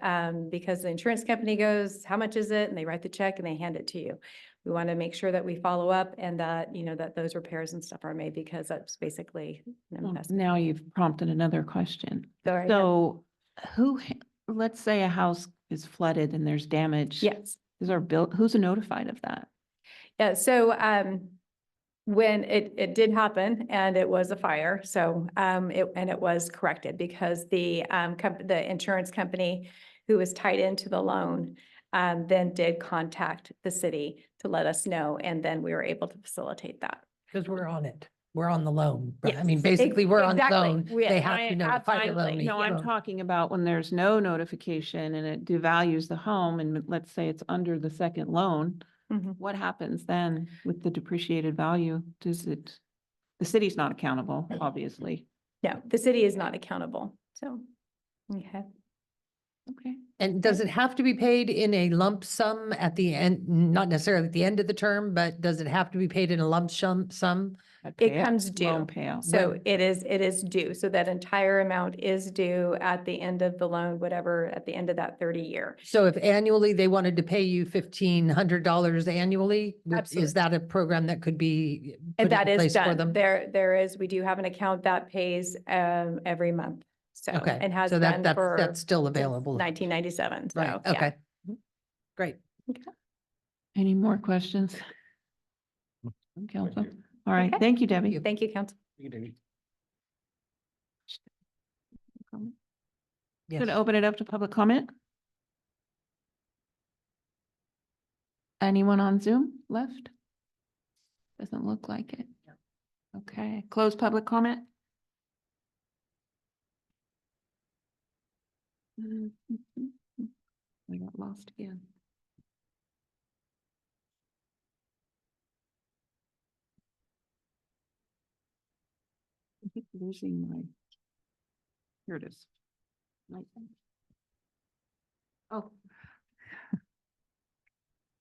because the insurance company goes, how much is it? And they write the check and they hand it to you. We want to make sure that we follow up and that, that those repairs and stuff are made, because that's basically an Well, investment. now you've prompted another question. Sorry. So let's say a house is flooded and there's damage. Yes. Who's notified of that? Yeah, so when it did happen and it was a fire, so it was corrected because the insurance company who was tied into the loan then did contact the city to let us know, and then we were able to facilitate that. Because we're on it. We're on the loan. I Yes, mean, basically, we're on exactly. loan. They have I- to notify the absolutely. loan. No, I'm talking about when there's no notification and it devalues the home, and let's say it's under the second loan, Mhm. what happens then with the depreciated value? The city's not accountable, obviously. No, the city is not accountable, so, okay. Okay. And does it have to be paid in a lump sum at the end, not necessarily at the end of the term, but does it have to be paid in a lump sum? It comes due. Loan payout. So it is due. So that entire amount is due at the end of the loan, whatever, at the end of that 30-year. So if annually they wanted to pay you $1,500 annually, Absolutely. is that a program that could be And put in that is place for done. them? We do have an account that pays every month. So, Okay, and has so been for that's still available. 1997. So, Right, yeah. okay. Great. Any more questions? Council? All right, Okay. thank you, Debbie. Thank you, Council. Going Yes. to open it up to public comment. Anyone on Zoom left? Doesn't look like it. Okay, close public comment. I got lost again. I keep losing my. Here it is. Right there. Oh.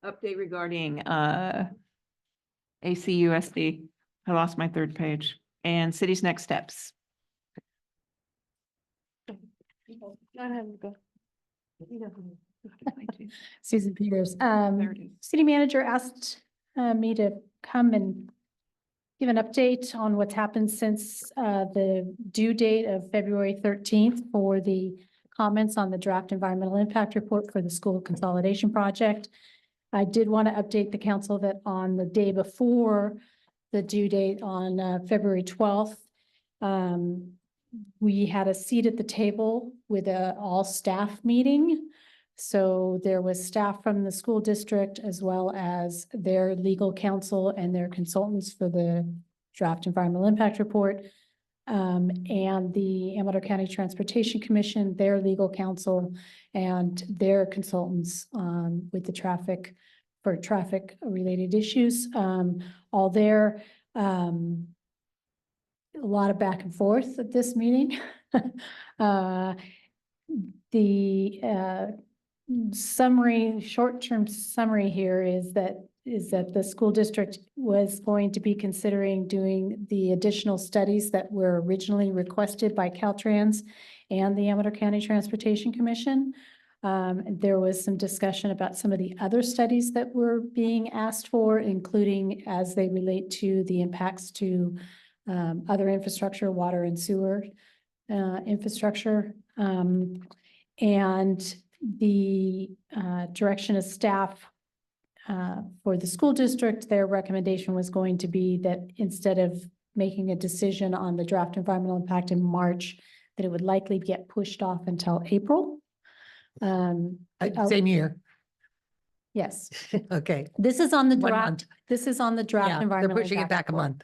Update regarding ACUSD. I lost my third page and city's next steps. Susan Peters. There it is. City manager asked me to come and give an update on what's happened since the due date of February 13th for the comments on the draft environmental impact report for the school consolidation project. I did want to update the council that on the day before the due date on February 12th, we had a seat at the table with a all staff meeting. So there was staff from the school district as well as their legal counsel and their consultants for the draft environmental impact report. And the Amador County Transportation Commission, their legal counsel and their consultants with the traffic related issues, all there. A lot of back and forth at this meeting. The short-term summary here is that the school district was going to be considering doing the additional studies that were originally requested by Caltrans and the Amador County Transportation Commission. There was some discussion about some of the other studies that were being asked for, including as they relate to the impacts to other infrastructure, water and sewer infrastructure. And the direction of staff for the school district, their recommendation was going to be that instead of making a decision on the draft environmental impact in March, that it would likely get pushed off until April. Same year. Yes, Okay. this is on the 1 draft. month. This is on the draft Yeah, they're environmental. pushing it impact back a report. month.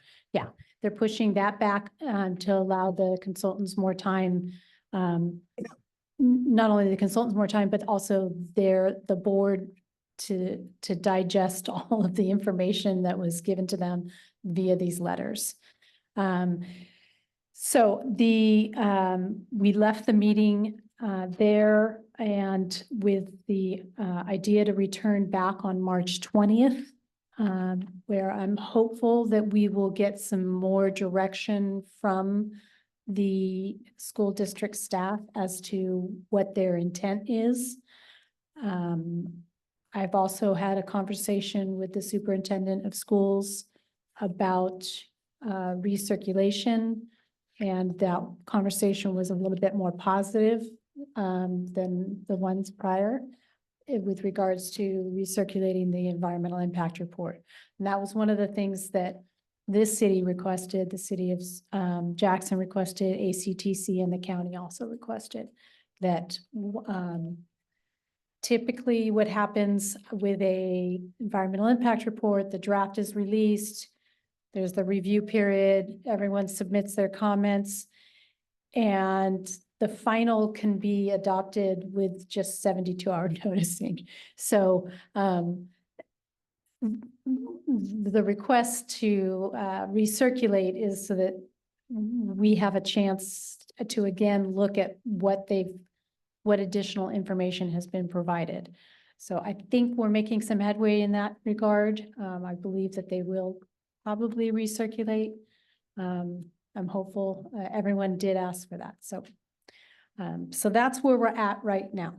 They're pushing that back to allow the consultants more time. Not only the consultants more time, but also the board to digest all of the information that was given to them via these letters. So we left the meeting there and with the idea to return back on March 20th. Where I'm hopeful that we will get some more direction from the school district staff as to what their intent is. I've also had a conversation with the superintendent of schools about recirculation. And that conversation was a little bit more positive than the ones prior with regards to recirculating the environmental impact report. And that was one of the things that this city requested, the city of Jackson requested, ACTC and the county also requested that typically what happens with a environmental impact report, the draft is released, there's the review period, everyone submits their comments, and the final can be adopted with just 72-hour noticing. So the request to recirculate is so that we have a chance to again look at what they've what additional information has been provided. So I think we're making some headway in that regard. I believe that they will probably recirculate. I'm hopeful. Everyone did ask for that. So that's where we're at right now.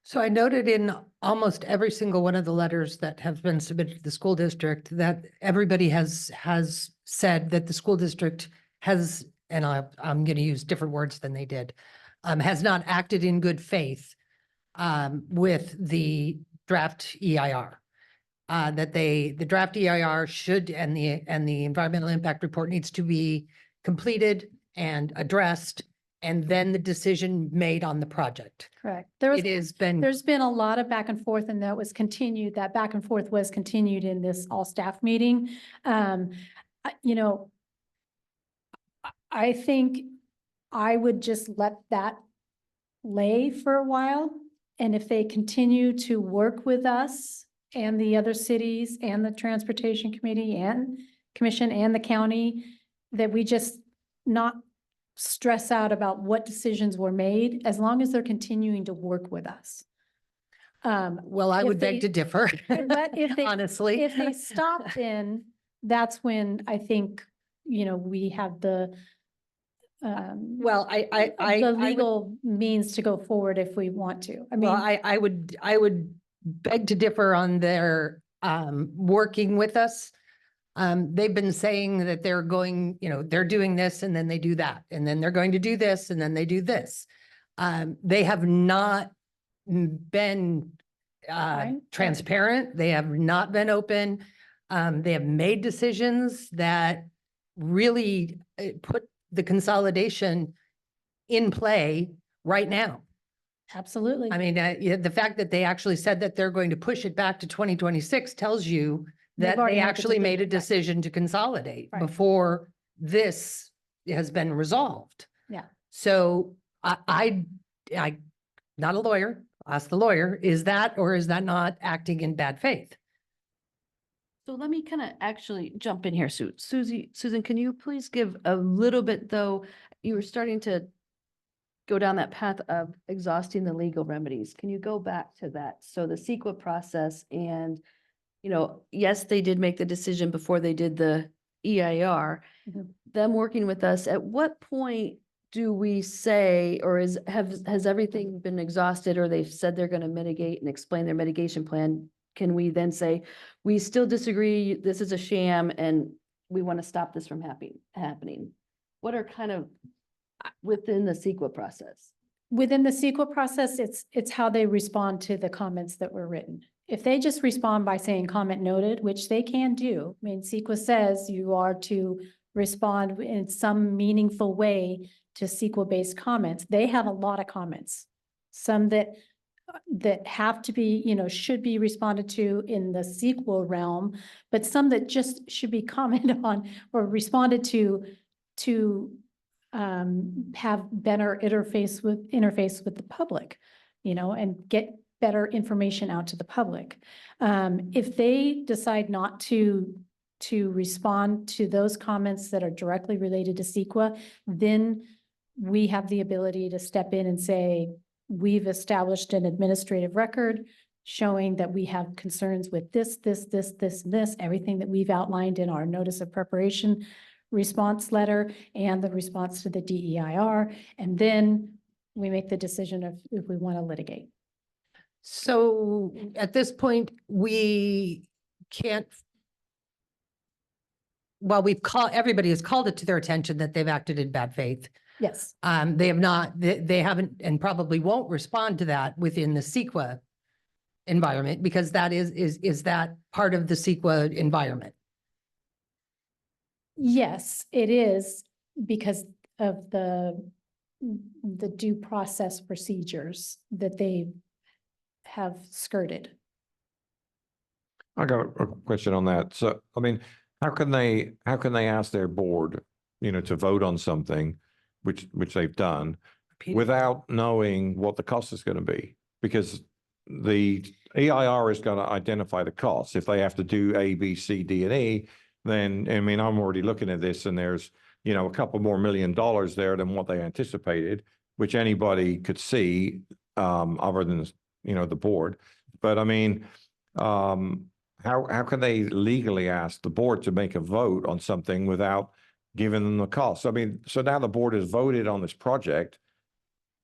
So I noted in almost every single one of the letters that have been submitted to the school district that everybody has said that the school district has, and I'm going to use different words than they did, has not acted in good faith with the draft EIR. That the draft EIR should, and the environmental impact report needs to be completed and addressed, and then the decision made on the project. Correct. It has been, There's been a lot of back and forth, and that was continued, that back and forth was continued in this all staff meeting. You know, I think I would just let that lay for a while. And if they continue to work with us and the other cities and the Transportation Committee and Commission and the county, that we just not stress out about what decisions were made, as long as they're continuing to work with us. well, I if would they- beg to differ, But if they, honestly. if they stop, then that's when I think, you know, we have the Well, I the would- legal means to go forward if we want to. I mean, Well, I would beg to differ on their working with us. They've been saying that they're going, you know, they're doing this and then they do that, and then they're going to do this and then they do this. They have not been Right. transparent. They have not been open. They have made decisions that really put the consolidation in play right now. absolutely. I mean, yeah, the fact that they actually said that they're going to push it back to 2026 tells you They've that already they made the actually made a decision, decision to consolidate Right. before this has been resolved. Yeah. So I, not a lawyer, ask the lawyer, is that or is that not acting in bad faith? So let me kind of actually jump in here, Susan, can you please give a little bit, though, you were starting to go down that path of exhausting the legal remedies. Can you go back to that? So the CEQA process and, you know, yes, they did make the decision before they did the EIR. Mhm. Them working with us, at what point do we say, or has everything been exhausted, or they've said they're going to mitigate and explain their mitigation plan? Can we then say, we still disagree, this is a sham, and we want to stop this from happening? What are kind of within the CEQA process? Within the CEQA process, it's how they respond to the comments that were written. If they just respond by saying comment noted, which they can do, I mean, CEQA says you are to respond in some meaningful way to CEQA-based comments. They have a lot of comments. Some that have to be, you know, should be responded to in the CEQA realm, but some that just should be commented on or responded to have better interface with the public, you know, and get better information out to the public. If they decide not to respond to those comments that are directly related to CEQA, then we have the ability to step in and say, we've established an administrative record showing that we have concerns with this, and this, everything that we've outlined in our notice of preparation response letter and the response to the DEIR. And then we make the decision of if we want to litigate. So at this point, we can't. Well, everybody has called it to their attention that they've acted in bad faith. Yes. They have not, they haven't, and probably won't respond to that within the CEQA environment, because that is that part of the CEQA environment? Yes, it is because of the due process procedures that they have skirted. I got a question on that. So, I mean, how can they ask their board, you know, to vote on something, which they've done, without knowing what the cost is going to be? Because the EIR is going to identify the costs. If they have to do A, B, C, D, and E, then, I mean, I'm already looking at this and there's, you know, a couple more $1 million there than what they anticipated, which anybody could see other than, the board. But I mean, how can they legally ask the board to make a vote on something without giving them the cost? I mean, so now the board has voted on this project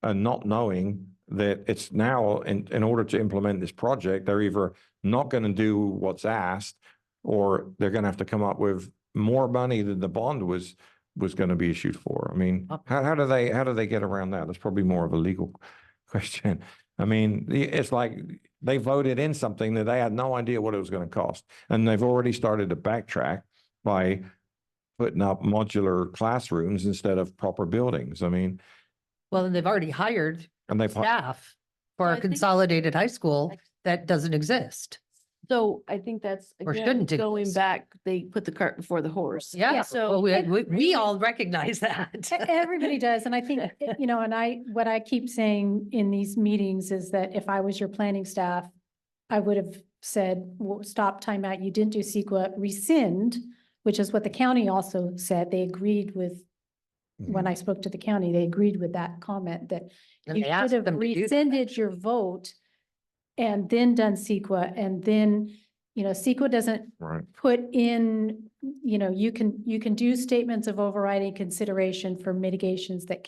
and not knowing that it's now in order to implement this project, they're either not going to do what's asked, or they're going to have to come up with more money than the bond was going to be issued for. I mean, how do they get around that? That's probably more of a legal question. I mean, it's like they voted in something that they had no idea what it was going to cost. And they've already started to backtrack by putting up modular classrooms instead of proper buildings. I mean, Well, and they've already hired and they've, staff for I a think- consolidated high school that doesn't exist. So I think that's, Or again, shouldn't going exist. back, they put the cart before the horse. Yeah, So well, we all recognize that. Everybody does, and I think, and what I keep saying in these meetings is that if I was your planning staff, I would have said, well, stop, time out, you didn't do CEQA, rescind, which is what the county also said. They agreed with, when I spoke to the county, they agreed with that comment that And you they should asked have them to do that. rescinded your vote and then done CEQA, and then, CEQA doesn't right. put in, you can do statements of overriding consideration for mitigations that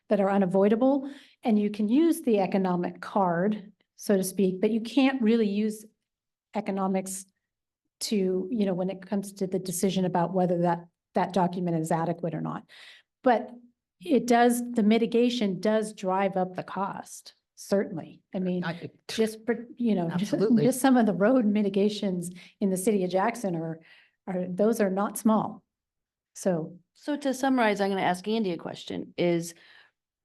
that are unavoidable. And you can use the economic card, so to speak, but you can't really use economics to, when it comes to the decision about whether that document is adequate or not. But the mitigation does drive up the cost, certainly. I mean, just, Absolutely. just some of the road mitigations in the city of Jackson those are not small. So, So to summarize, I'm going to ask Andy a question, is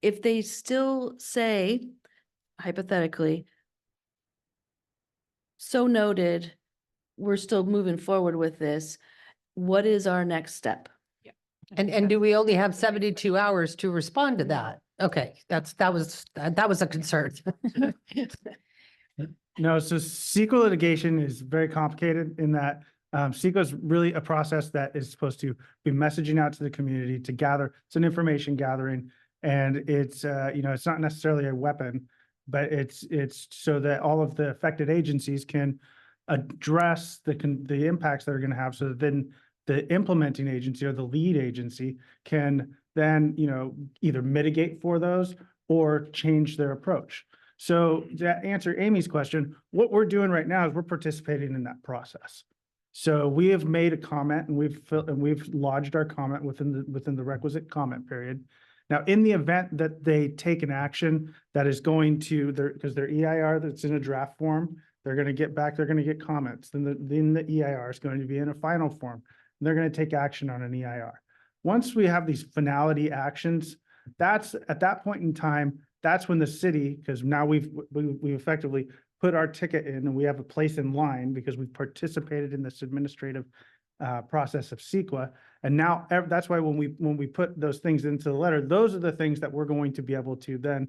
if they still say, hypothetically, so noted, we're still moving forward with this, what is our next step? And do we only have 72 hours to respond to that? Okay, that was a concern. No, so CEQA litigation is very complicated in that CEQA is really a process that is supposed to be messaging out to the community to gather, it's an information gathering. And it's, it's not necessarily a weapon, but it's so that all of the affected agencies can address the impacts that are going to have, so that then the implementing agency or the lead agency can then, either mitigate for those or change their approach. So to answer Amy's question, what we're doing right now is we're participating in that process. So we have made a comment and we've lodged our comment within the requisite comment period. Now, in the event that they take an action that is going to because their EIR that's in a draft form, they're going to get comments. Then the EIR is going to be in a final form. And they're going to take action on an EIR. Once we have these finality actions, that's at that point in time, that's when the city, because now we effectively put our ticket in and we have a place in line because we've participated in this administrative process of CEQA. And now that's why when we put those things into the letter, those are the things that we're going to be able to then,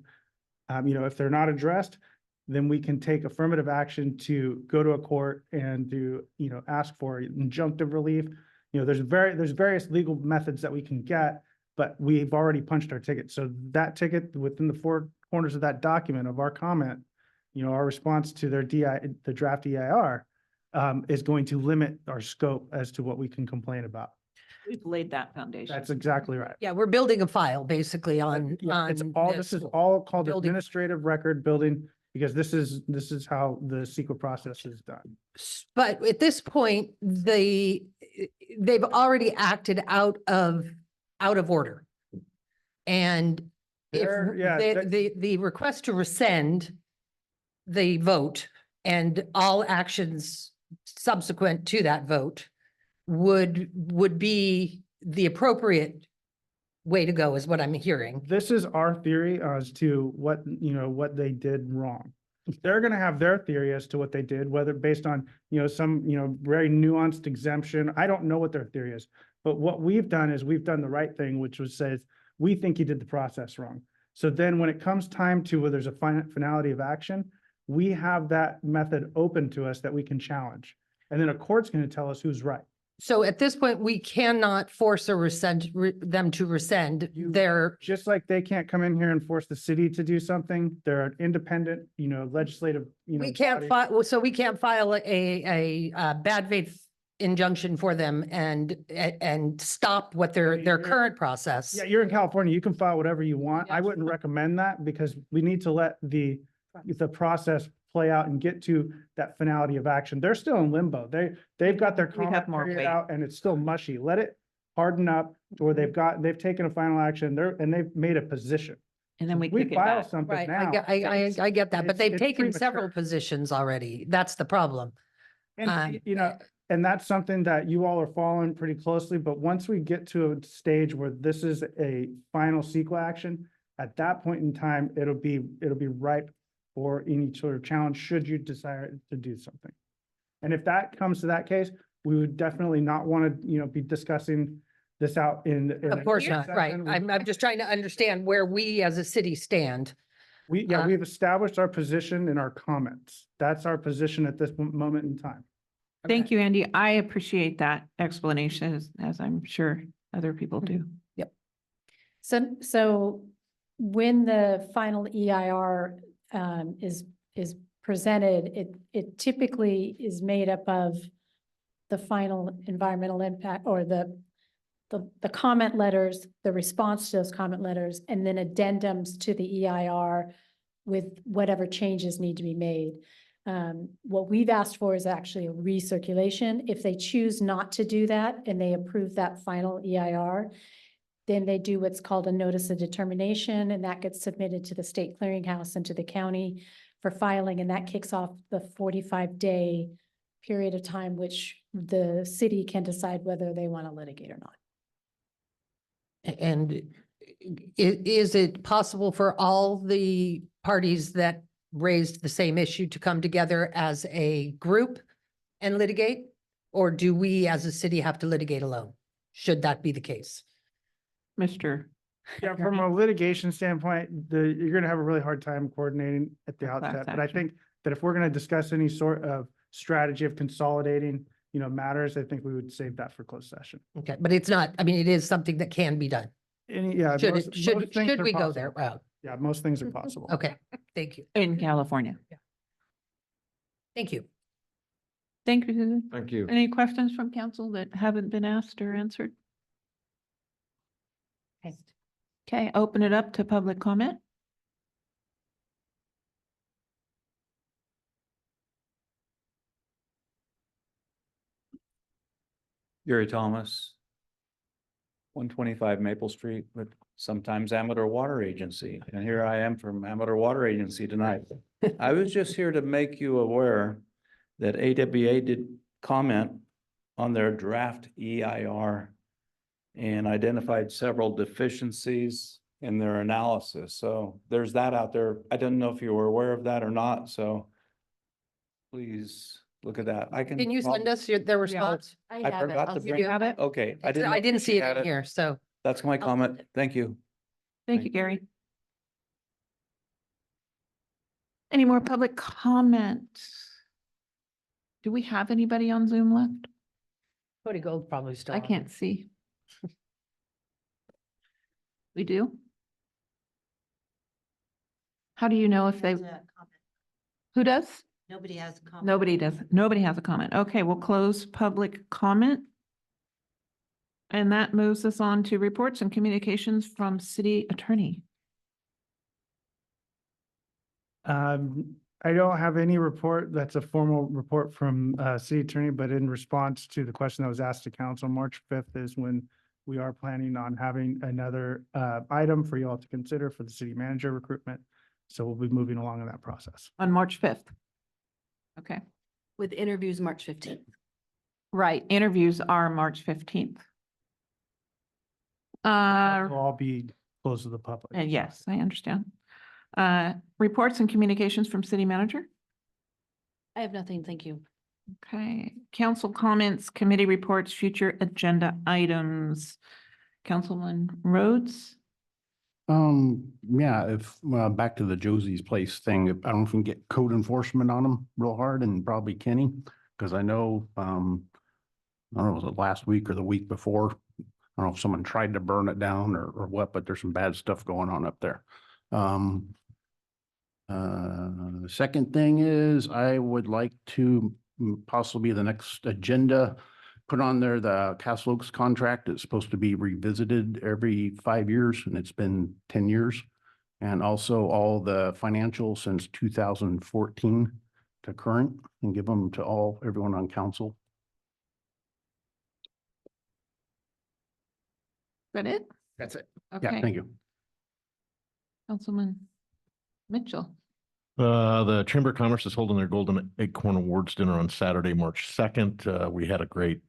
if they're not addressed, then we can take affirmative action to go to a court and to, ask for injunctive relief. There's various legal methods that we can get, but we've already punched our ticket. So that ticket within the four corners of that document of our comment, our response to the draft EIR, is going to limit our scope as to what we can complain about. we've laid that foundation. That's exactly right. Yeah, we're building a file basically on. Yeah, it's on all, this is all called building. administrative record building, because this is how the CEQA process is done. But at this point, they've already acted out of order. And if the request to rescind the vote and all actions subsequent to that vote would be the appropriate way to go, is what I'm hearing. This is our theory as to what they did wrong. They're gonna have their theory as to what they did, whether based on, some, very nuanced exemption. I don't know what their theory is, but what we've done is we've done the right thing, which says, we think you did the process wrong. So then when it comes time to where there's a finality of action, we have that method open to us that we can challenge. And then a court's gonna tell us who's right. So at this point, we cannot force or them to rescind their, Just like they can't come in here and force the city to do something, they're an independent, legislative, we can't body. file, so we can't file a bad faith injunction for them and stop what their You're- current process. Yeah, you're in California, you can file whatever you want. I Yeah. wouldn't recommend that because we need to let the process play out and get to that finality of action. They're still in limbo. They've got their We'd comment have more period weight. out and it's still mushy. Let it harden up or they've taken a final action and they've made a position. And then we We kick it file back. something Right, now. I get that, but it's- they've it's taken several premature. positions already. That's the problem. And, and that's something that you all are following pretty closely, but once we get to a stage where this is a final CEQA action, at that point in time, it'll be ripe for any sort of challenge, should you desire to do something. And if that comes to that case, we would definitely not want to, be discussing this out in. Of course not, right. session. I'm just trying to understand where we as a city stand. We've established our position in our comments. That's our position at this moment in time. Thank you, Andy. I appreciate that explanation as I'm sure other people do. So when the final EIR is presented, it typically is made up of the final environmental impact or the comment letters, the response to those comment letters, and then addendums to the EIR with whatever changes need to be made. What we've asked for is actually a recirculation. If they choose not to do that and they approve that final EIR, then they do what's called a notice of determination, and that gets submitted to the state clearinghouse and to the county for filing, and that kicks off the 45-day period of time, which the city can decide whether they want to litigate or not. And is it possible for all the parties that raised the same issue to come together as a group and litigate? Or do we as a city have to litigate alone? Should that be the case? Mr. Yeah, from a litigation standpoint, you're gonna have a really hard time coordinating at the Class outset. But I action. think that if we're gonna discuss any sort of strategy of consolidating, matters, I think we would save that for closed session. Okay, but it's not, I mean, it is something that can be done. Most things Should are we go possible. there route? Yeah, most things are possible. Okay, thank you. In California. Thank you. Thank you, Susan. Thank you. Any questions from council that haven't been asked or answered? Okay, open it up to public comment. Gary Thomas, 125 Maple Street, but sometimes Amador Water Agency. And here I am from Amador Water Agency tonight. I was just here to make you aware that AWA did comment on their draft EIR and identified several deficiencies in their analysis. So there's that out there. I don't know if you were aware of that or not, so please look at that. I can. Can you send us their response? I forgot to bring. have it? Okay. I know didn't if see you it had in here, so. That's my I'll send comment. it. Thank you. Thank you, Gary. Any more public comments? Do we have anybody on Zoom left? Cody Gold probably still. I on. can't see. We do? How do you know if they, who does? Nobody has a comment. Nobody does. Nobody has a comment. Okay, we'll close public comment. And that moves us on to reports and communications from city attorney. I don't have any report that's a formal report from city attorney, but in response to the question that was asked to council, March 5th is when we are planning on having another item for you all to consider for the city manager recruitment. So we'll be moving along in that process. On March 5th. Okay, With interviews March 15th. right. Interviews are March 15th. Will all be closed to the public. And yes, I understand. Reports and communications from city manager. I have nothing, thank you. Okay, council comments, committee reports, future agenda items. Councilman Rhodes? Yeah, back to the Josie's Place thing, I don't know if we can get code enforcement on them real hard and probably Kenny, because I know, I don't know, was it last week or the week before? I don't know if someone tried to burn it down or what, but there's some bad stuff going on up there. The second thing is I would like to possibly the next agenda, put on there the Castle Oaks contract. It's supposed to be revisited every 5 years and it's been 10 years. And also all the financials since 2014 to current and give them to everyone on council. Is that it? That's it. Okay. Yeah, thank you. Councilman Mitchell. The Chamber of Commerce is holding their Golden Acorn Awards dinner on Saturday, March 2nd. We had a great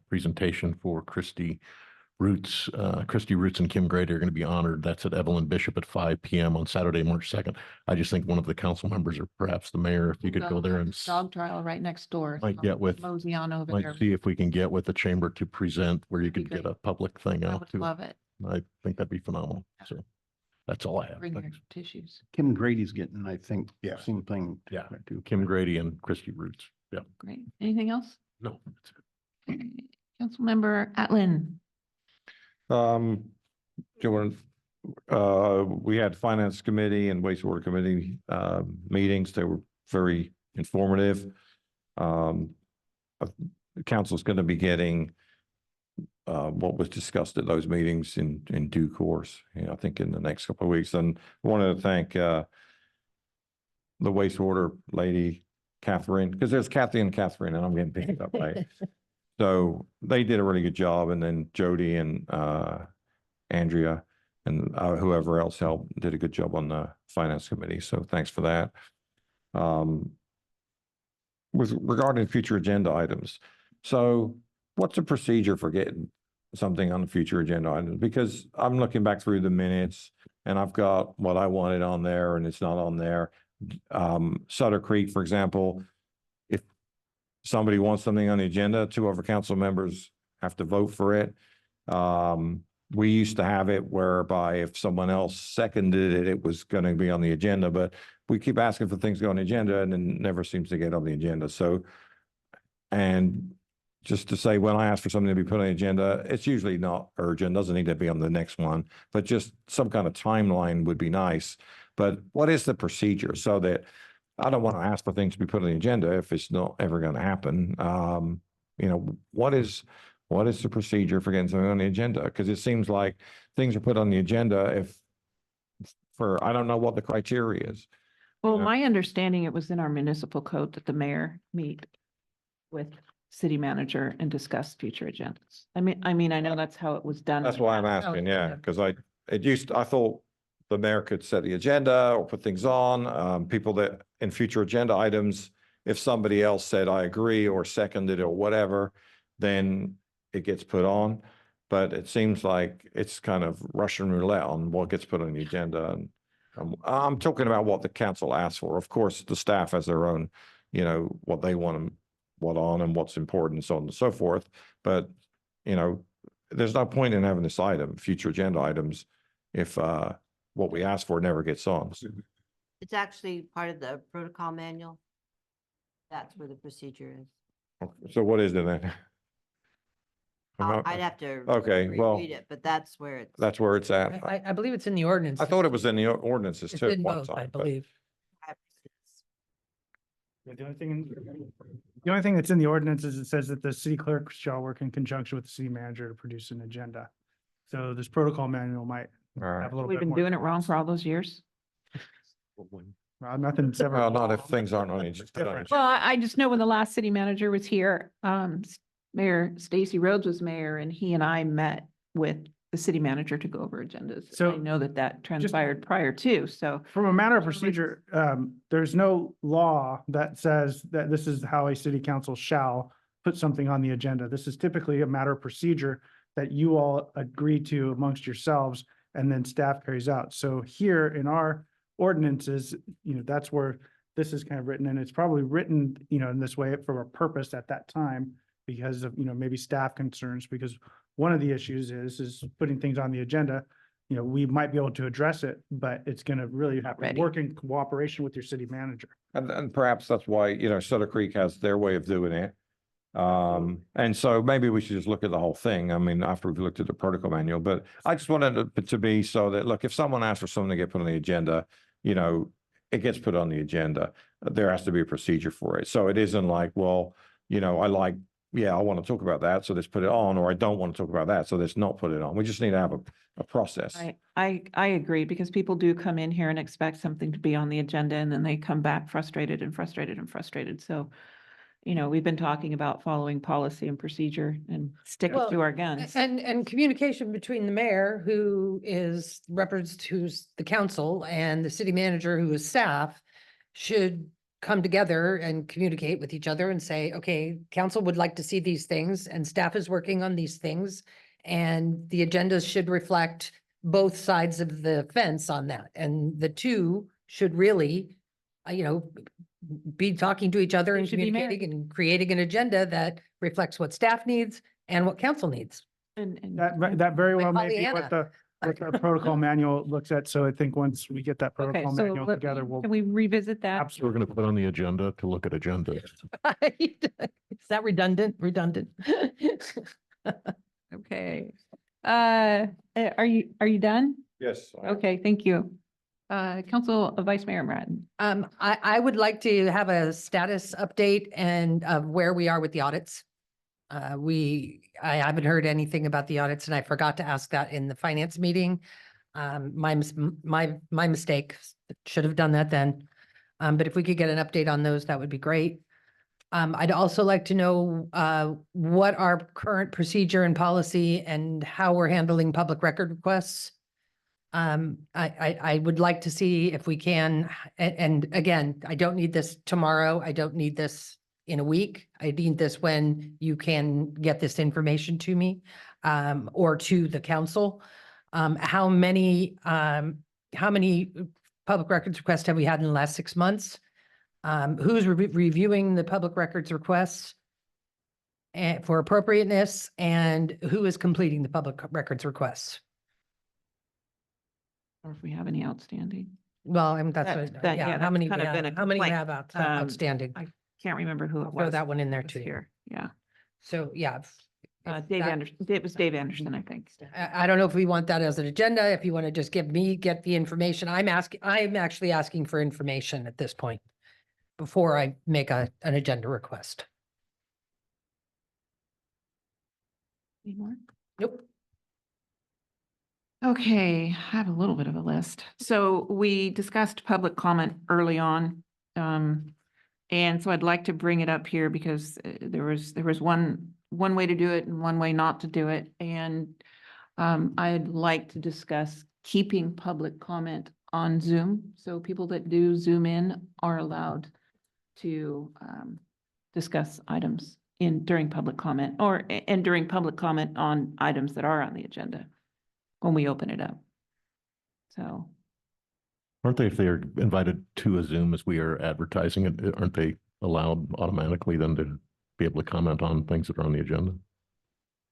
presentation for Christy Roots. Christy Roots and Kim Grady are going to be honored. That's at Evelyn Bishop at 5 p.m. on Saturday, March 2nd. I just think one of the council members or perhaps the mayor, if you could go there and Dog trial right next door. might so get with, mosey on over might there. see if we can get with the chamber to present where you That'd be could get great. a public thing I out would to. love it. I think that'd be phenomenal. So that's all I have. Bring your Thanks. tissues. Kim Grady's getting, I think, Yeah. same thing. Yeah. too. Kim Grady and Christy Roots. Yeah. Great. Anything else? No, that's it. Okay. Councilmember Atlin. Do you want, we had Finance Committee and Wastewater Committee, meetings. They were very informative. The council's going to be getting, what was discussed at those meetings in due course, I think in the next couple of weeks. And I wanted to thank, the wastewater lady, Catherine, because there's Kathy and Catherine, and I'm getting picked up, right? So they did a really good job. And then Jody and Andrea and whoever else helped did a good job on the Finance Committee. So thanks for that. With regarding future agenda items. So what's the procedure for getting something on the future agenda items? Because I'm looking back through the minutes and I've got what I wanted on there and it's not on there. Sutter Creek, for example, if somebody wants something on the agenda, 2 of our council members have to vote for it. We used to have it whereby if someone else seconded it, it was going to be on the agenda, but we keep asking for things to go on the agenda and then never seems to get on the agenda. So, and just to say, when I ask for something to be put on the agenda, it's usually not urgent, doesn't need to be on the next one, but just some kind of timeline would be nice. But what is the procedure so that I don't want to ask for things to be put on the agenda if it's not ever going to happen? What is the procedure for getting something on the agenda? Because it seems like things are put on the agenda I don't know what the criteria is. Well, Yeah. my understanding, it was in our municipal code that the mayor meet with city manager and discuss future agendas. I mean, I know that's how it was done. That's why I'm asking, yeah, because I thought the mayor could set the agenda or put things on, people that in future agenda items, if somebody else said, I agree, or seconded or whatever, then it gets put on. But it seems like it's kind of Russian roulette on what gets put on the agenda. And I'm talking about what the council asks for. Of course, the staff has their own, what they want, what on and what's important, so on and so forth. But, there's no point in having this item, future agenda items, if what we ask for never gets on. It's actually part of the protocol manual. That's where the procedure is. So what is it then? I'd have to. Okay, well, reread it, but that's where it's. that's where it's at. I believe it's in the ordinance. I thought it was in the ordinances It's too. in at one both, I time, but- believe. Yeah, the only thing that's in the ordinance is it says that the city clerk shall work in conjunction with the city manager to produce an agenda. So this protocol manual might All right. have a little We've bit been more. doing it wrong for all those years. Nothing's ever. Well, not if things aren't on the agenda. Different. Well, I just know when the last city manager was here, Mayor Stacy Rhodes was mayor and he and I met with the city manager to go over agendas. So, I know that transpired prior to, so. From a matter of procedure, there's no law that says that this is how a city council shall put something on the agenda. This is typically a matter of procedure that you all agree to amongst yourselves and then staff carries out. So here in our ordinances, that's where this is kind of written, and it's probably written, in this way for a purpose at that time because of, maybe staff concerns, because one of the issues is putting things on the agenda. We might be able to address it, but it's going to really have to Ready. work in cooperation with your city manager. And perhaps that's why, Sutter Creek has their way of doing it. And so maybe we should just look at the whole thing. I mean, after we've looked at the protocol manual, but I just wanted it to be so that, look, if someone asks for something to get put on the agenda, you know, it gets put on the agenda. There has to be a procedure for it. So it isn't like, well, you know, I want to talk about that, so let's put it on, or I don't want to talk about that, so let's not put it on. We just need to have a process. I agree, because people do come in here and expect something to be on the agenda, and then they come back frustrated and frustrated and frustrated. So, you know, we've been talking about following policy and procedure and sticking Well, to our guns. And communication between the mayor, who is who's the council, and the city manager, who is staff, should come together and communicate with each other and say, okay, council would like to see these things and staff is working on these things. And the agendas should reflect both sides of the fence on that. And the two should really, be talking to each other They and should be married. communicating and creating an agenda that reflects what staff needs and what council needs. And That very Like well may be Pollyanna. what the protocol manual looks at. So I think once we get that okay, protocol so manual together, we'll. can we revisit that? We're Absolutely. going to put on the agenda to look at agenda. Is that redundant? Redundant. Okay. Are you done? Yes. Okay, thank you. Council Vice Mayor Martin. I would like to have a status update and of where we are with the audits. I haven't heard anything about the audits, and I forgot to ask that in the finance meeting. My mistake, should have done that then. But if we could get an update on those, that would be great. I'd also like to know, what our current procedure and policy and how we're handling public record requests. I would like to see if we can, and again, I don't need this tomorrow. I don't need this in a week. I need this when you can get this information to me, or to the council. How many public records requests have we had in the last 6 months? Who's reviewing the public records requests for appropriateness, and who is completing the public records requests? Or if we have any outstanding. Well, that's That- yeah, yeah, how that's many, kind of been a how many we complaint. have Um, outstanding? I can't remember who it I'll throw was. that one in there was too. Here, yeah. So, yeah. Dave Anderson, it was Dave Anderson, I think. I don't know if we want that as an agenda, if you want to just get the information. I'm actually asking for information at this point before I make an agenda request. Any more? Nope. Okay, I have a little bit of a list. So we discussed public comment early on. And so I'd like to bring it up here because there was one way to do it and one way not to do it. And I'd like to discuss keeping public comment on Zoom. So people that do Zoom in are allowed to discuss items during public comment and during public comment on items that are on the agenda when we open it up. So, Aren't they, if they're invited to a Zoom as we are advertising it, aren't they allowed automatically then to be able to comment on things that are on the agenda?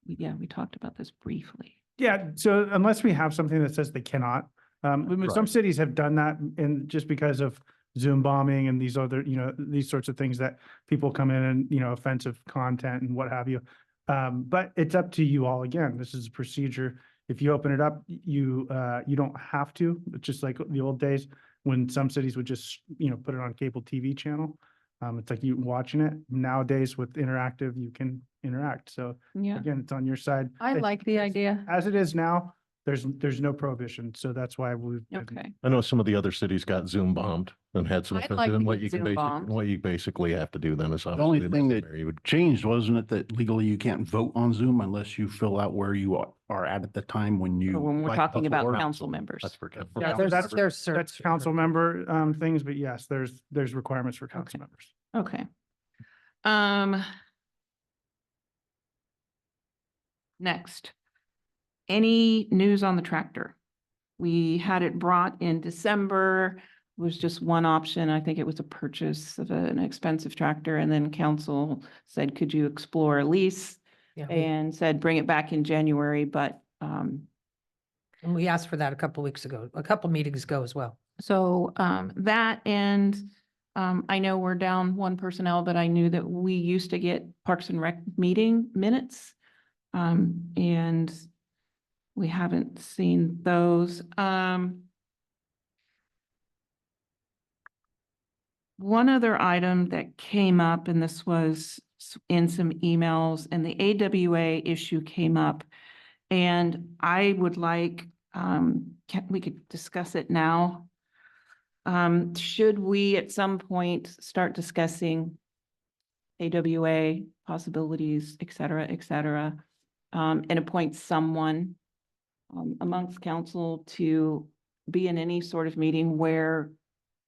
yeah, we talked about this briefly. Yeah, so unless we have something that says they cannot, some Right. cities have done that, and just because of Zoom bombing and these other, these sorts of things that people come in and, offensive content and what have you. But it's up to you all. Again, this is a procedure. If you open it up, you don't have to. It's just like the old days when some cities would just, put it on cable TV channel. It's like you watching it. Nowadays with interactive, you can interact. So Yeah, again, it's on your side. I It- like the idea. As it is now, there's no prohibition. So that's why we've. been- Okay, I know some of the other cities got Zoom bombed and had some, I'd like and to what get you can Zoom bombed. what you basically have to do then is The only obviously thing that you would changed, wasn't it, that legally you can't vote on Zoom unless you fill out where you are at the time when you. when we're like, talking about before. council members. That's for. for Yeah, council that's- members. That's council member things, but yes, there's requirements for council members. Okay. Next, any news on the tractor? We had it brought in December, was just one option. I think it was a purchase of an expensive tractor, and then council said, could you explore a lease? Yeah, And said, bring it back in January, but and we asked for that a couple meetings ago as well. so that and I know we're down one personnel, but I knew that we used to get Parks and Rec meeting minutes. And we haven't seen those. One other item that came up, and this was in some emails, and the AWA issue came up. And I would like, we could discuss it now. Should we at some point start discussing AWA possibilities, et cetera, and appoint someone amongst council to be in any sort of meeting where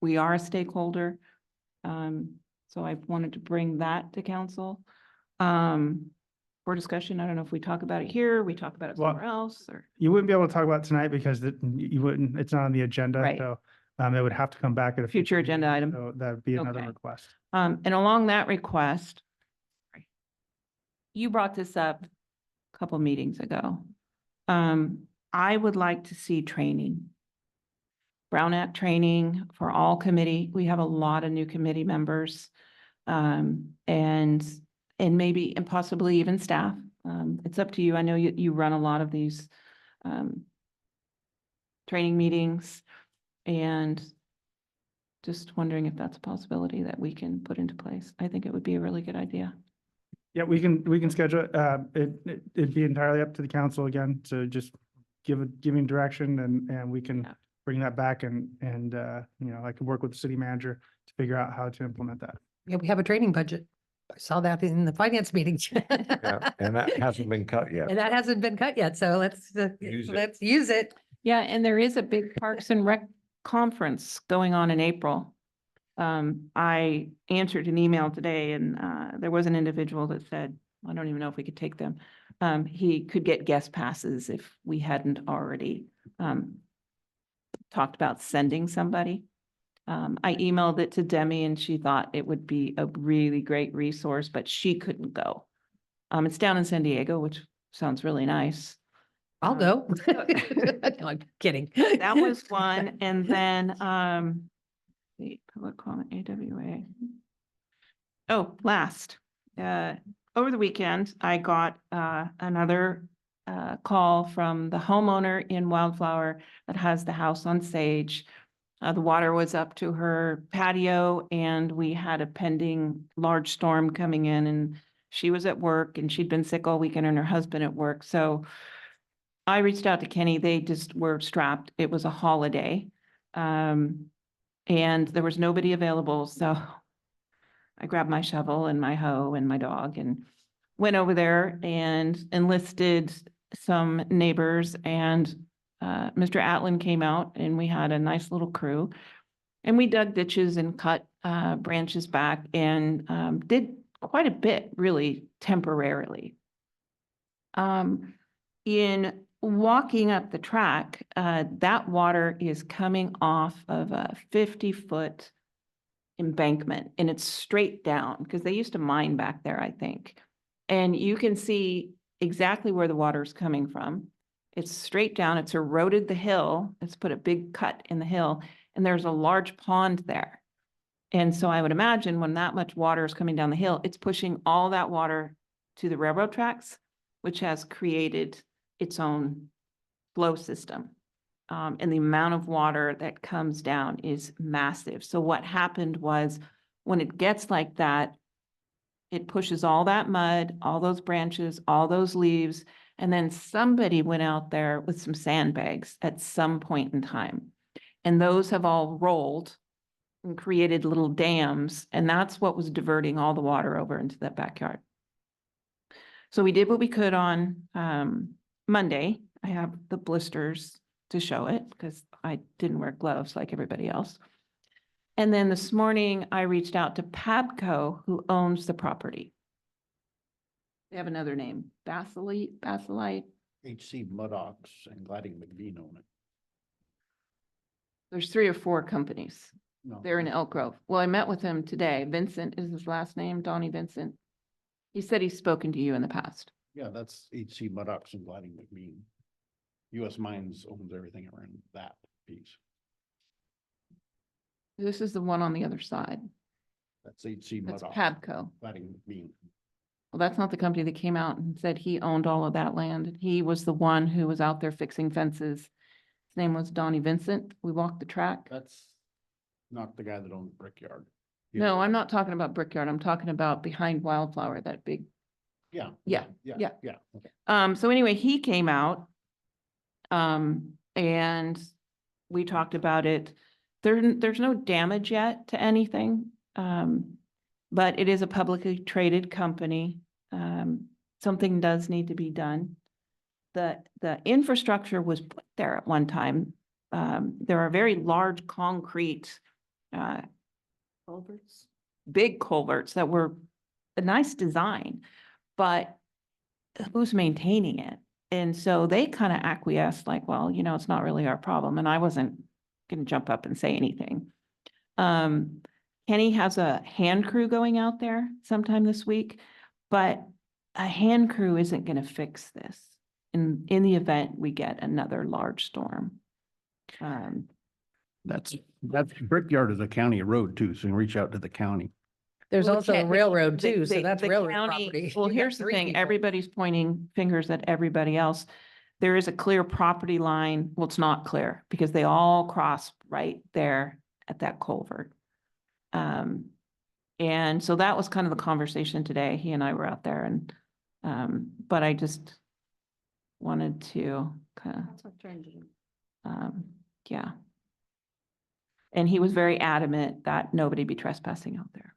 we are a stakeholder? So I wanted to bring that to council for discussion. I don't know if we talk about it here, we talk about it Well, somewhere else, or. You wouldn't be able to talk about it tonight because you wouldn't, it's not on the agenda. Right. So it would have to come back at a Future agenda meeting, item. So that'd be another Okay. request. And along that request, you brought this up a couple meetings ago. I would like to see training. Brown Act training for all committee. We have a lot of new committee members. And maybe, and possibly even staff. It's up to you. I know you run a lot of these training meetings, and just wondering if that's a possibility that we can put into place. I think it would be a really good idea. Yeah, we can schedule it. It'd be entirely up to the council again to just giving direction, and we can Yeah. bring that back and I can work with the city manager to figure out how to implement that. Yeah, we have a training budget. I saw that in the finance meeting. Yeah, and that hasn't been cut yet. And that hasn't been cut yet, so Use it. let's use it. Yeah, and there is a big Parks and Rec conference going on in April. I answered an email today, and there was an individual that said, I don't even know if we could take them. He could get guest passes if we hadn't already talked about sending somebody. I emailed it to Demi, and she thought it would be a really great resource, but she couldn't go. It's down in San Diego, which sounds really nice. I'll go. No, I'm kidding. That was one, and then, the public comment, AWA. Oh, last, over the weekend, I got, another, call from the homeowner in Wildflower that has the house on Sage. The water was up to her patio, and we had a pending large storm coming in, and she was at work, and she'd been sick all weekend, and her husband at work. So I reached out to Kenny. They just were strapped. It was a holiday. And there was nobody available. So I grabbed my shovel and my hoe and my dog and went over there and enlisted some neighbors, and Mr. Atlin came out, and we had a nice little crew, and we dug ditches and cut branches back, and did quite a bit, really temporarily. In walking up the track, that water is coming off of a 50-foot embankment, and it's straight down because they used to mine back there, I think. And you can see exactly where the water is coming from. It's straight down. It's eroded the hill. It's put a big cut in the hill, and there's a large pond there. And so I would imagine when that much water is coming down the hill, it's pushing all that water to the railroad tracks, which has created its own flow system. And the amount of water that comes down is massive. So what happened was, when it gets like that, it pushes all that mud, all those branches, all those leaves, and then somebody went out there with some sandbags at some point in time. And those have all rolled and created little dams, and that's what was diverting all the water over into that backyard. So we did what we could on Monday. I have the blisters to show it because I didn't wear gloves like everybody else. And then this morning, I reached out to Pabco, who owns the property. They have another name, Basilite. H.C. Muddocks and Gliding McBean own it. There's 3 or 4 companies. No. They're in Elk Grove. Well, I met with him today. Vincent is his last name, Donnie Vincent. He said he's spoken to you in the past. Yeah, that's H.C. Muddocks and Gliding McBean. U.S. Mines owns everything around that piece. This is the one on the other side. That's HC That's Mud. Pabco. Letting me. Well, that's not the company that came out and said he owned all of that land. He was the one who was out there fixing fences. His name was Donnie Vincent. We walked the track. That's not the guy that owned the Brickyard. No, I'm not talking about Brickyard. I'm talking about behind Wildflower, that big. Yeah. Yeah, Yeah. yeah. Yeah. Okay. So anyway, he came out. And we talked about it. There's no damage yet to anything. But it is a publicly traded company. Something does need to be done. The infrastructure was put there at one time. There are very large concrete, culverts, big culverts that were a nice design, but who's maintaining it? And so they kind of acquiesced like, well, you know, it's not really our problem. And I wasn't going to jump up and say anything. Kenny has a hand crew going out there sometime this week, but a hand crew isn't going to fix this in the event we get another large storm. That's Brickyard is a county road too, so you can reach out to the county. There's Well, also a the- railroad the- too, so the- that's the railroad county- property. Well, You got here's the 3 thing, people. everybody's pointing fingers at everybody else. There is a clear property line. Well, it's not clear because they all cross right there at that culvert. And so that was kind of the conversation today. He and I were out there and, but I just wanted to kind of, yeah. And he was very adamant that nobody be trespassing out there.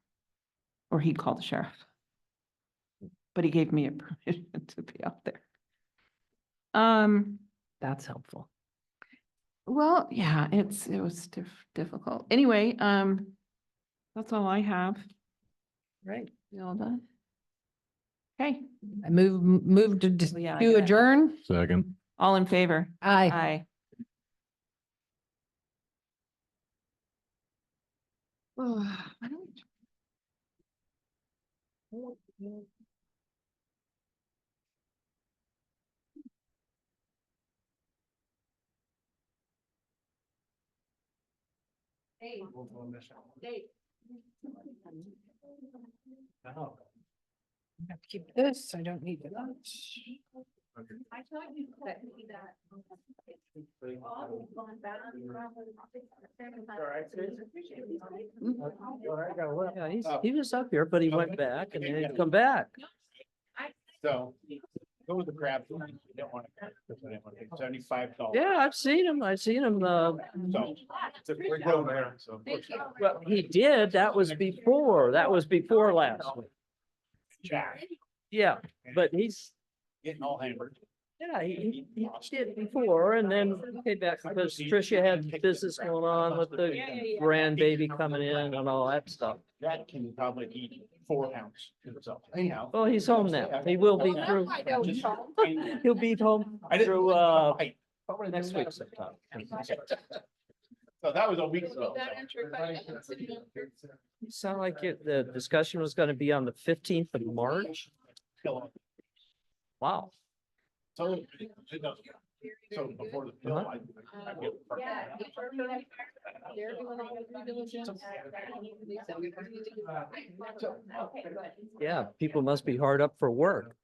Or he'd call the sheriff. But he gave me a permission to be out there. That's helpful. Well, yeah, it was difficult. Anyway, that's all I have. Right. You all done? Okay, I move to Well, yeah, I to gotta- adjourn. Second. all in favor? Aye. Aye. Oh, I don't. Keep this, I don't need that. Yeah, he was up here, but he went back and then he'd come back. So go with the crab. You don't want to. $75. Yeah, I've seen him. So. We're going there, so. Well, he did. That was before last week. Jack. Yeah, but he's, Getting all hammered. yeah, he did before and then he came back because Tricia had business going on with the grandbaby coming in and all that stuff. That can probably eat 4 pounds himself. Anyhow. Well, he's home now. He will be through. He'll be home through, next week sometime. So that was a week ago. You sound like the discussion was gonna be on the 15th of March. Wow. So before the pill, I get. Yeah, people must be hard up for work.